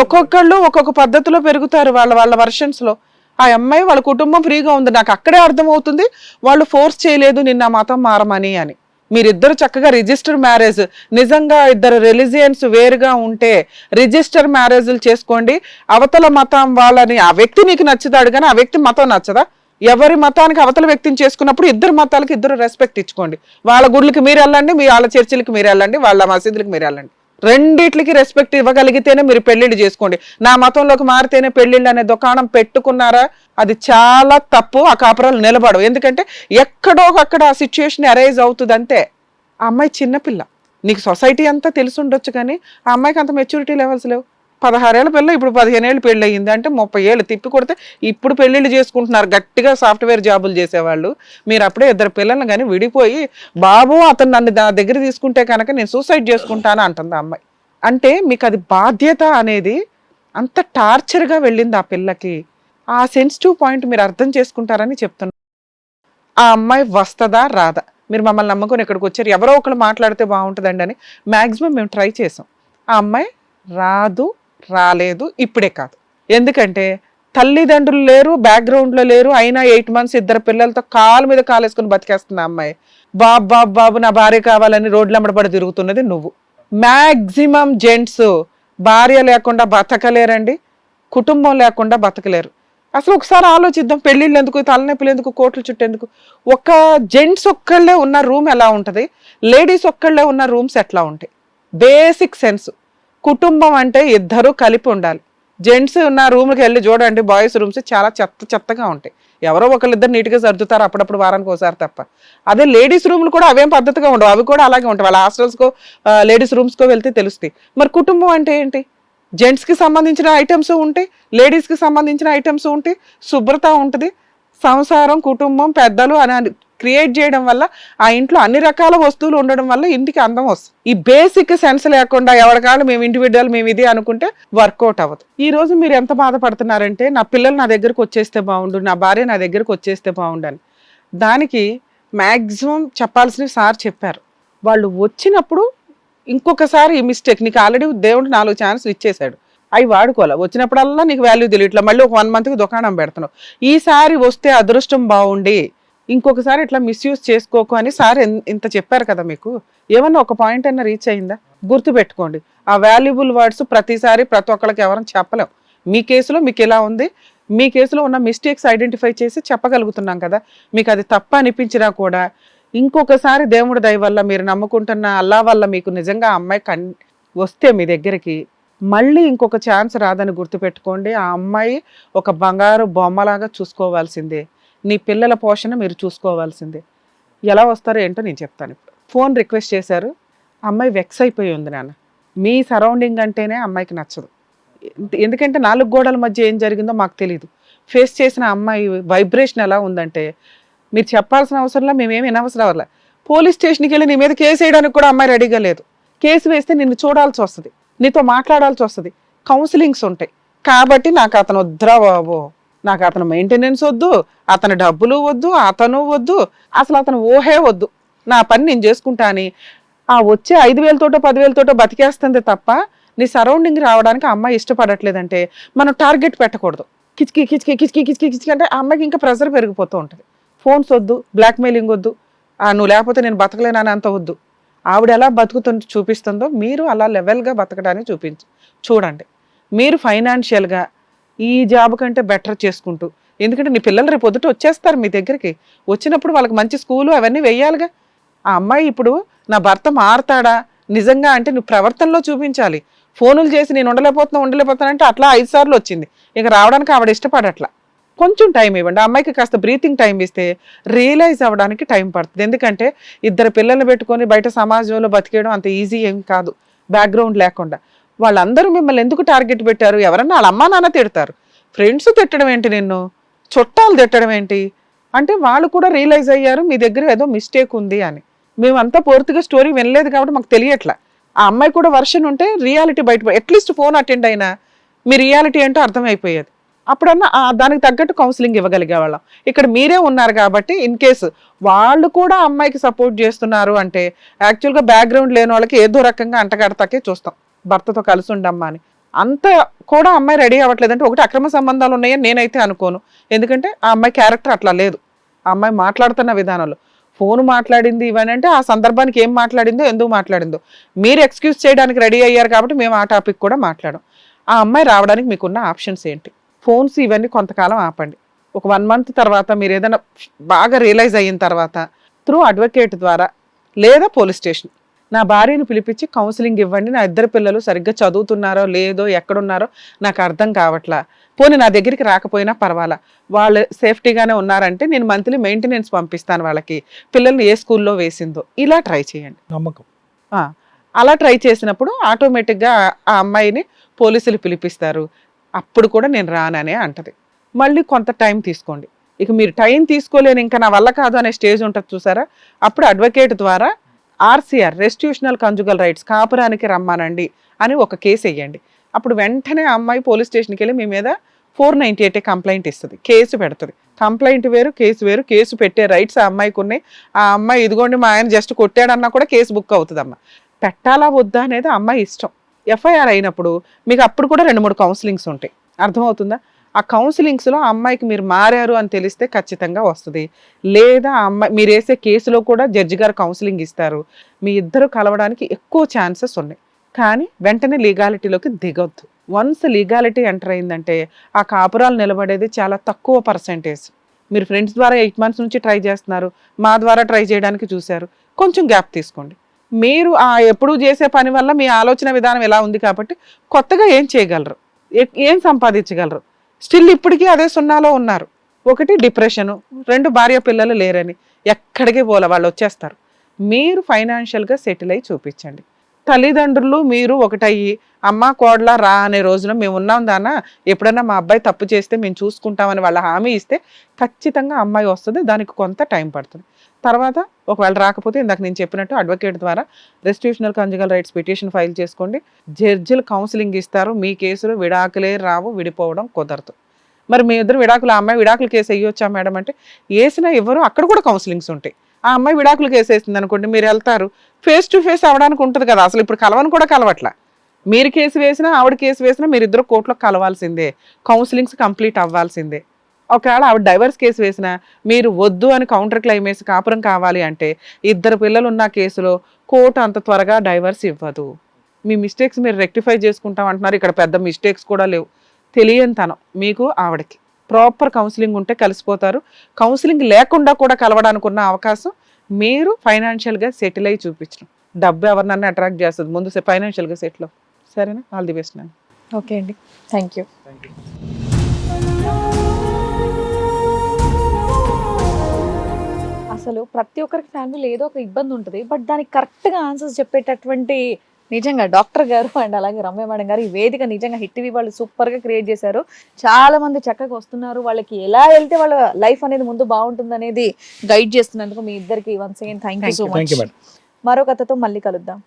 ఒక్కొక్కళ్ళు ఒక్కొక్క పద్ధతిలో పెరుగుతారు వాళ్ళ వర్షన్స్లో. ఆ అమ్మాయి వాళ్ళ కుటుంబం ఫ్రీగా ఉంది, నాకు అక్కడే అర్థమవుతుంది వాళ్ళు ఫోర్స్ చేయలేదు నిన్న మతం మారమని అని. మీరిద్దరు చక్కగా రిజిస్టర్ మ్యారేజ్, నిజంగా ఇద్దరు రిలీజియన్స్ వేరుగా ఉంటే రిజిస్టర్ మ్యారేజ్లు చేసుకోండి. అవతల మతం వాళ్ళని, ఆ వ్యక్తి నీకు నచ్చుతాడు కానీ ఆ వ్యక్తి మతం నచ్చదా? ఎవరి మతానికి అవతల వ్యక్తిని చేసుకున్నప్పుడు ఇద్దరు మతాలకు ఇద్దరు రెస్పెక్ట్ ఇచ్చుకోండి. వాళ్ళ గుళ్ళకి మీరు వెళ్ళండి, వాళ్ళ చర్చిలకి మీరు వెళ్ళండి, వాళ్ళ మసీదులకు మీరు వెళ్ళండి. రెండిట్లకి రెస్పెక్ట్ ఇవ్వగలిగితేనే మీరు పెళ్లిళ్ళు చేసుకోండి. నా మతంలోకి మారితేనే పెళ్లిళ్ళు అనే దుకాణం పెట్టుకున్నారా, అది చాలా తప్పు. ఆ కాపురాలు నిలబడవు. ఎందుకంటే ఎక్కడో అక్కడ ఆ సిచ్యుయేషన్ అరైజ్ అవుతుంది అంతే. ఆ అమ్మాయి చిన్నపిల్ల, నీకు సొసైటీ అంతా తెలిసి ఉండొచ్చు కానీ ఆ అమ్మాయికి అంత మెచ్యూరిటీ లెవెల్స్ లేవు. 16 ఏళ్ళ పిల్ల ఇప్పుడు 15 ఏళ్ళు పెళ్ళి అయ్యింది అంటే 30 ఏళ్ళు తిప్పి కొడితే ఇప్పుడు పెళ్లిళ్ళు చేసుకుంటున్నారు గట్టిగా సాఫ్ట్వేర్ జాబులు చేసేవాళ్ళు. మీరు అప్పుడే 2 పిల్లల్ని కానీ విడిపోయి, బాబు అతను నన్ను దగ్గర తీసుకుంటే కనుక నేను సూసైడ్ చేసుకుంటాను అంటుంది ఆ అమ్మాయి. అంటే మీకు అది బాధ్యత అనేది అంత టార్చర్గా వెళ్ళింది ఆ పిల్లకి. ఆ సెన్సిటివ్ పాయింట్ మీరు అర్థం చేసుకుంటారని చెప్తున్నా. ఆ అమ్మాయి వస్తుందా రాదా? మీరు మమ్మల్ని నమ్ముకొని ఇక్కడికి వచ్చారు, ఎవరో ఒకరు మాట్లాడితే బాగుంటుందండి అని మ్యాక్సిమం మేము ట్రై చేసాం. ఆ అమ్మాయి రాదు, రాలేదు, ఇప్పుడే కాదు. ఎందుకంటే తల్లిదండ్రులు లేరు, బ్యాక్గ్రౌండ్లో లేరు, అయినా 8 months 2 పిల్లలతో కాలు మీద కాలేసుకుని బతికేస్తున్న అమ్మాయి. బాబు నా భార్య కావాలని రోడ్లు అమ్మడబడి తిరుగుతున్నది నువ్వు. మ్యాక్సిమం జెంట్స్ భార్య లేకుండా బతకలేరండి, కుటుంబం లేకుండా బతకలేరు. అసలు ఒకసారి ఆలోచిద్దాం, పెళ్ళిళ్ళు ఎందుకు, తలనొప్పులు ఎందుకు, కోట్లు చుట్టేందుకు? ఒక జెంట్స్ ఒక్కళ్ళే ఉన్న రూమ్ ఎలా ఉంటుంది, లేడీస్ ఒక్కళ్ళే ఉన్న రూమ్స్ ఎట్లా ఉంటాయి? Basic sense. కుటుంబం అంటే ఇద్దరు కలిపి ఉండాలి. జెంట్స్ ఉన్న రూమ్కి వెళ్ళి చూడండి, బాయ్స్ రూమ్స్ చాలా చెత్తగా ఉంటాయి. ఎవరో ఒకళ్ళిద్దరు నీట్గా సర్దుతారు అప్పుడప్పుడు, వారానికి ఒకసారి తప్ప. అదే లేడీస్ రూమ్లు కూడా అవేం పద్ధతిగా ఉండవు, అవి కూడా అలాగే ఉంటాయి. వాళ్ళ హాస్టల్స్కో లేడీస్ రూమ్స్కో వెళ్తే తెలుస్తాయి. మరి కుటుంబం అంటే ఏంటి? జెంట్స్కి సంబంధించిన ఐటమ్స్ ఉంటాయి, లేడీస్కి సంబంధించిన ఐటమ్స్ ఉంటాయి, శుభ్రత ఉంటుంది, సంసారం, కుటుంబం, పెద్దలు అని క్రియేట్ చేయడం వల్ల ఆ ఇంట్లో అన్ని రకాల వస్తువులు ఉండడం వల్ల ఇంటికి అందం వస్తుంది. ఈ బేసిక్ సెన్స్ లేకుండా ఎవరికాళ్ళు మేము ఇండివిజువల్ మేము ఇది అనుకుంటే వర్కౌట్ అవ్వదు. ఈ రోజు మీరు ఎంత బాధపడుతున్నారంటే నా పిల్లలు నా దగ్గరకు వచ్చేస్తే బాగుండు, నా భార్య నా దగ్గరకు వచ్చేస్తే బాగుండు అని. దానికి మ్యాక్సిమం చెప్పాల్సినవి సార్ చెప్పారు. వాళ్ళు వచ్చినప్పుడు ఇంకొకసారి ఈ మిస్టేక్ నీకు ఆల్రెడీ దేవుడు 4 ఛాన్సులు ఇచ్చేశాడు, అవి వాడుకోవాలి. వచ్చినప్పుడల్లా నీకు వాల్యూ తెలియట్లా, మళ్ళీ ఒక 1 monthకి దుకాణం పెడుతున్నావు. ఈసారి వస్తే అదృష్టం బాగుండి ఇంకొకసారి ఇట్లా మిస్యూజ్ చేసుకోకు అని సార్ ఇంత చెప్పారు కదా మీకు. ఏమన్నా ఒక పాయింట్ అయినా రీచ్ అయిందా? గుర్తుపెట్టుకోండి, ఆ వాల్యుబుల్ వర్డ్స్ ప్రతిసారి ప్రతి ఒక్కరికి ఎవరైనా చెప్పలేం. మీ కేసులో మీకు ఎలా ఉంది, మీ కేసులో ఉన్న మిస్టేక్స్ ఐడెంటిఫై చేసి చెప్పగలుగుతున్నాం కదా. మీకు అది తప్పు అనిపించినా కూడా ఇంకొకసారి దేవుడి దయ వల్ల మీరు నమ్ముకుంటున్న అల్లా వల్ల మీకు నిజంగా ఆ అమ్మాయి వస్తే మీ దగ్గరికి మళ్ళీ ఇంకొక ఛాన్స్ రాదని గుర్తుపెట్టుకోండి. ఆ అమ్మాయి ఒక బంగారు బొమ్మలాగా చూసుకోవాల్సిందే. నీ పిల్లల పోషణ మీరు చూసుకోవాల్సిందే. ఎలా వస్తారో ఏంటో నేను చెప్తాను. ఇప్పుడు ఫోన్ రిక్వెస్ట్ చేశారు, అమ్మాయి వెక్స్ అయిపోయి ఉంది. నాన్న మీ సరౌండింగ్ అంటేనే అమ్మాయికి నచ్చదు. ఎందుకంటే 4 గోడల మధ్య ఏం జరిగిందో మాకు తెలియదు. ఫేస్ చేసిన అమ్మాయి వైబ్రేషన్ ఎలా ఉందంటే మీరు చెప్పాల్సిన అవసరంలో మేమేమి వినవసరం వల్ల పోలీస్ స్టేషన్కి వెళ్ళి నీ మీద కేసు వేయడానికి కూడా అమ్మాయి రెడీగా లేదు. కేసు వేస్తే నిన్ను చూడాల్సి వస్తుంది, నీతో మాట్లాడాల్సి వస్తుంది, కౌన్సిలింగ్స్ ఉంటాయి. కాబట్టి నాకు అతను వద్దురా బాబు, నాకు అతను మెయింటెనెన్స్ వద్దు, అతని డబ్బులు వద్దు, అతను వద్దు, అసలు అతను ఊహే వద్దు, నా పని నేను చేసుకుంటా అని ఆ వచ్చే 5,000తోటో 10,000తోటో బతికేస్తుంది తప్ప నీ సరౌండింగ్ రావడానికి ఆ అమ్మాయి ఇష్టపడట్లేదంటే మనం టార్గెట్ పెట్టకూడదు. కిచ్కి కిచ్కి కిచ్కి కిచ్కి కిచ్కి అంటే ఆ అమ్మాయికి ఇంకా ప్రెషర్ పెరిగిపోతూ ఉంటుంది. ఫోన్స్ వద్దు, బ్లాక్మెయిలింగ్ వద్దు, నువ్వు లేకపోతే నేను బతకలేనని అంత వద్దు. ఆవిడ ఎలా బతుకుతుందో చూపిస్తుందో మీరు అలా లెవెల్గా బతకడానికి చూడండి. మీరు ఫైనాన్షియల్గా ఈ జాబ్ కంటే బెటర్ చేసుకుంటూ, ఎందుకంటే నీ పిల్లలు రేపు పొద్దుట వచ్చేస్తారు మీ దగ్గరికి. వచ్చినప్పుడు వాళ్ళకి మంచి స్కూలు అవన్నీ వెయ్యాలిగా. ఆ అమ్మాయి ఇప్పుడు నా భర్త మారతాడా నిజంగా అంటే నువ్వు ప్రవర్తనలో చూపించాలి. ఫోనులు చేసి నేను ఉండలేకపోతానంటే అట్లా 5 సార్లు వచ్చింది, ఇక రావడానికి ఆవిడ ఇష్టపడట్లా. కొంచెం టైం ఇవ్వండి. ఆ అమ్మాయికి కాస్త బ్రీతింగ్ టైం ఇస్తే రియలైజ్ అవ్వడానికి టైం పడుతుంది. ఎందుకంటే 2 పిల్లల్ని పెట్టుకొని బయట సమాజంలో బతికేయడం అంత ఈజీ ఏం కాదు. బ్యాక్గ్రౌండ్ లేకుండా వాళ్ళందరూ మిమ్మల్ని ఎందుకు టార్గెట్ పెట్టారు? ఎవరన్నా వాళ్ళ అమ్మా నాన్న తిడతారు, ఫ్రెండ్స్ తిట్టడం ఏంటి, నిన్ను చుట్టాలు తిట్టడం ఏంటి అంటే వాళ్ళు కూడా రియలైజ్ అయ్యారు మీ దగ్గర ఏదో మిస్టేక్ ఉంది అని. మేమంతా పూర్తిగా స్టోరీ వినలేదు కాబట్టి మాకు తెలియట్లా. ఆ అమ్మాయి కూడా వర్షన్ ఉంటే రియాలిటీ బయట అట్లీస్ట్ ఫోన్ అటెండ్ అయినా మీ రియాలిటీ ఏంటో అర్థమైపోయేది. అప్పుడన్నా దానికి తగ్గట్టు కౌన్సిలింగ్ ఇవ్వగలిగే వాళ్ళం. ఇక్కడ మీరే ఉన్నారు కాబట్టి ఇన్ కేసు వాళ్ళు కూడా అమ్మాయికి సపోర్ట్ చేస్తున్నారు అంటే యాక్చువల్గా బ్యాక్గ్రౌండ్ లేని వాళ్ళకి ఏదో రకంగా అంటగడతాకే చూస్తాం, భర్తతో కలిసి ఉండమ్మా అని. అంత కూడా అమ్మాయి రెడీ అవ్వట్లేదంటే ఒకటి అక్రమ సంబంధాలు ఉన్నాయని నేనైతే అనుకోను. ఎందుకంటే ఆ అమ్మాయి క్యారెక్టర్ అట్లా లేదు. ఆ అమ్మాయి మాట్లాడుతున్న విధానంలో ఫోన్ మాట్లాడింది ఇవన్నీ అంటే ఆ సందర్భానికి ఏం మాట్లాడిందో ఎందుకు మాట్లాడిందో మీరు ఎక్స్క్యూజ్ చేయడానికి రెడీ అయ్యారు కాబట్టి మేము ఆ టాపిక్ కూడా మాట్లాడాం. ఆ అమ్మాయి రావడానికి మీకున్న ఆప్షన్స్ ఏంటి? ఫోన్స్ ఇవన్నీ కొంతకాలం ఆపండి. ఒక 1 month తర్వాత మీరు ఏదైనా బాగా రియలైజ్ అయిన తర్వాత త్రూ అడ్వకేట్ ద్వారా లేదా పోలీస్ స్టేషన్ నా భార్యను పిలిపించి కౌన్సిలింగ్ ఇవ్వండి, నా 2 పిల్లలు సరిగ్గా చదువుతున్నారో లేదో ఎక్కడున్నారో నాకు అర్థం కావట్లా, పోనీ నా దగ్గరికి రాకపోయినా పర్వాలా, వాళ్ళు సేఫ్టీగానే ఉన్నారంటే నేను మంత్లీ మెయింటెనెన్స్ పంపిస్తాను వాళ్ళకి, పిల్లల్ని ఏ స్కూల్లో వేసిందో ఇలా ట్రై చేయండి. నమ్మకం అలా ట్రై చేసినప్పుడు ఆటోమేటిక్గా ఆ అమ్మాయిని పోలీసులు పిలిపిస్తారు. అప్పుడు కూడా నేను రాననే అంటది. మళ్ళీ కొంత టైం తీసుకోండి. ఇక మీరు టైం తీసుకోలేని ఇంకా నా వల్ల కాదు అనే స్టేజ్ ఉంటుంది చూసారా, అప్పుడు అడ్వకేట్ ద్వారా RCR రెస్టిట్యూషనల్ కంజుగల్ రైట్స్ కాపురానికి రమ్మానండి అని ఒక కేసు వేయండి. అప్పుడు వెంటనే ఆ అమ్మాయి పోలీస్ స్టేషన్కి వెళ్ళి మీ మీద 498 కంప్లైంట్ ఇస్తుంది, కేసు పెడుతుంది. కంప్లైంట్ వేరు, కేసు వేరు. కేసు పెట్టే రైట్స్ ఆ అమ్మాయికి ఉన్నాయి. ఆ అమ్మాయి ఇదిగోండి మా ఆయన జస్ట్ కొట్టాడన్నా కూడా కేసు బుక్ అవుతుంది. అమ్మ పెట్టాలా వద్దా అనేది అమ్మాయి ఇష్టం. FIR అయినప్పుడు మీకు అప్పుడు కూడా 2-3 కౌన్సిలింగ్స్ ఉంటాయి, అర్థమవుతుందా? ఆ కౌన్సిలింగ్స్లో ఆ అమ్మాయికి మీరు మారారు అని తెలిస్తే ఖచ్చితంగా వస్తుంది. లేదా ఆ అమ్మాయి మీరు వేసే కేసులో కూడా జడ్జి గారు కౌన్సిలింగ్ ఇస్తారు. మీ ఇద్దరు కలవడానికి ఎక్కువ ఛాన్సెస్ ఉన్నాయి. కానీ వెంటనే లీగాలిటీలోకి దిగొద్దు. వన్స్ లీగాలిటీ ఎంటర్ అయిందంటే ఆ కాపురాలు నిలబడేది చాలా తక్కువ పర్సెంటేజ్. మీరు ఫ్రెండ్స్ ద్వారా 8 months నుంచి ట్రై చేస్తున్నారు, మా ద్వారా ట్రై చేయడానికి చూశారు, కొంచెం గ్యాప్ తీసుకోండి. మీరు ఎప్పుడు చేసే పని వల్ల మీ ఆలోచన విధానం ఎలా ఉంది కాబట్టి కొత్తగా ఏం చేయగలరు, ఏం సంపాదించగలరు? స్టిల్ ఇప్పటికీ అదే 0లో ఉన్నారు. 1 డిప్రెషను, 2 భార్య పిల్లలు లేరని ఎక్కడికి పోలే, వాళ్ళు వచ్చేస్తారు. మీరు ఫైనాన్షియల్గా సెటిల్ అయ్యి చూపించండి. తల్లిదండ్రులు మీరు ఒకటయ్యి అమ్మ కోడల రా అనే రోజున మేము ఉన్నాం దానా, ఎప్పుడైనా మా అబ్బాయి తప్పు చేస్తే మేము చూసుకుంటామని వాళ్ళ హామీ ఇస్తే ఖచ్చితంగా అమ్మాయి వస్తుంది. దానికి కొంత టైం పడుతుంది. తర్వాత ఒకవేళ రాకపోతే ఇందాక నేను చెప్పినట్టు అడ్వకేట్ ద్వారా రెస్టిట్యూషనల్ కంజుగల్ రైట్స్ పిటిషన్ ఫైల్ చేసుకోండి. జడ్జిలు కౌన్సిలింగ్ ఇస్తారు. మీ కేసులో విడాకులే రావు, విడిపోవడం కుదరదు. మరి మీ ఇద్దరు విడాకులు, ఆ అమ్మాయి విడాకుల కేసు వేయొచ్చా మేడం అంటే వేసినా ఇవ్వరు. అక్కడ కూడా కౌన్సిలింగ్స్ ఉంటాయి. ఆ అమ్మాయి విడాకులు కేసు వేసింది అనుకోండి, మీరు వెళ్తారు, ఫేస్ టు ఫేస్ అవ్వడానికి ఉంటుంది కదా. అసలు ఇప్పుడు కలవని కూడా కలవట్లా. మీరు కేసు వేసినా ఆవిడ కేసు వేసినా మీరు ఇద్దరు కోర్టులో కలవాల్సిందే, కౌన్సిలింగ్స్ కంప్లీట్ అవ్వాల్సిందే. ఒకవేళ ఆవిడ డైవర్స్ కేసు వేసినా మీరు వద్దు అని కౌంటర్ క్లెయిమ్ వేసి కాపురం కావాలి అంటే ఇద్దరు పిల్లలు ఉన్న కేసులో కోర్టు అంత త్వరగా డైవర్స్ ఇవ్వదు. మీ మిస్టేక్స్ మీరు రెక్టిఫై చేసుకుంటాం అంటున్నారు. ఇక్కడ పెద్ద మిస్టేక్స్ కూడా లేవు. తెలియని తనం మీకు ఆవిడకి. ప్రాపర్ కౌన్సిలింగ్ ఉంటే కలిసిపోతారు. కౌన్సిలింగ్ లేకుండా కూడా కలవడానికి ఉన్న అవకాశం మీరు ఫైనాన్షియల్గా సెటిల్ అయ్యి చూపించడం. డబ్బు ఎవరినన్నా అట్రాక్ట్ చేస్తుంది, ముందు ఫైనాన్షియల్గా సెటిల్. సరేనా? All the best. నేను ఓకే అండి, థ్యాంక్ యూ. అసలు ప్రతి ఒక్కరికి ఫ్యామిలీలో ఏదో ఒక ఇబ్బంది ఉంటుంది, బట్ దానికి కరెక్ట్గా ఆన్సర్స్ చెప్పేటటువంటి నిజంగా డాక్టర్ గారు అండ్ అలాగే రమ్య మేడం గారు ఈ వేదిక నిజంగా హిట్ టీవీ వాళ్ళు సూపర్గా క్రియేట్ చేశారు. చాలా మంది చక్కగా వస్తున్నారు. వాళ్ళకి ఎలా వెళ్తే వాళ్ళ లైఫ్ అనేది ముందు బాగుంటుంది అనేది గైడ్ చేస్తున్నందుకు మీ ఇద్దరికి once again thank you so much. మరో కథతో మళ్ళీ కలుద్దాం.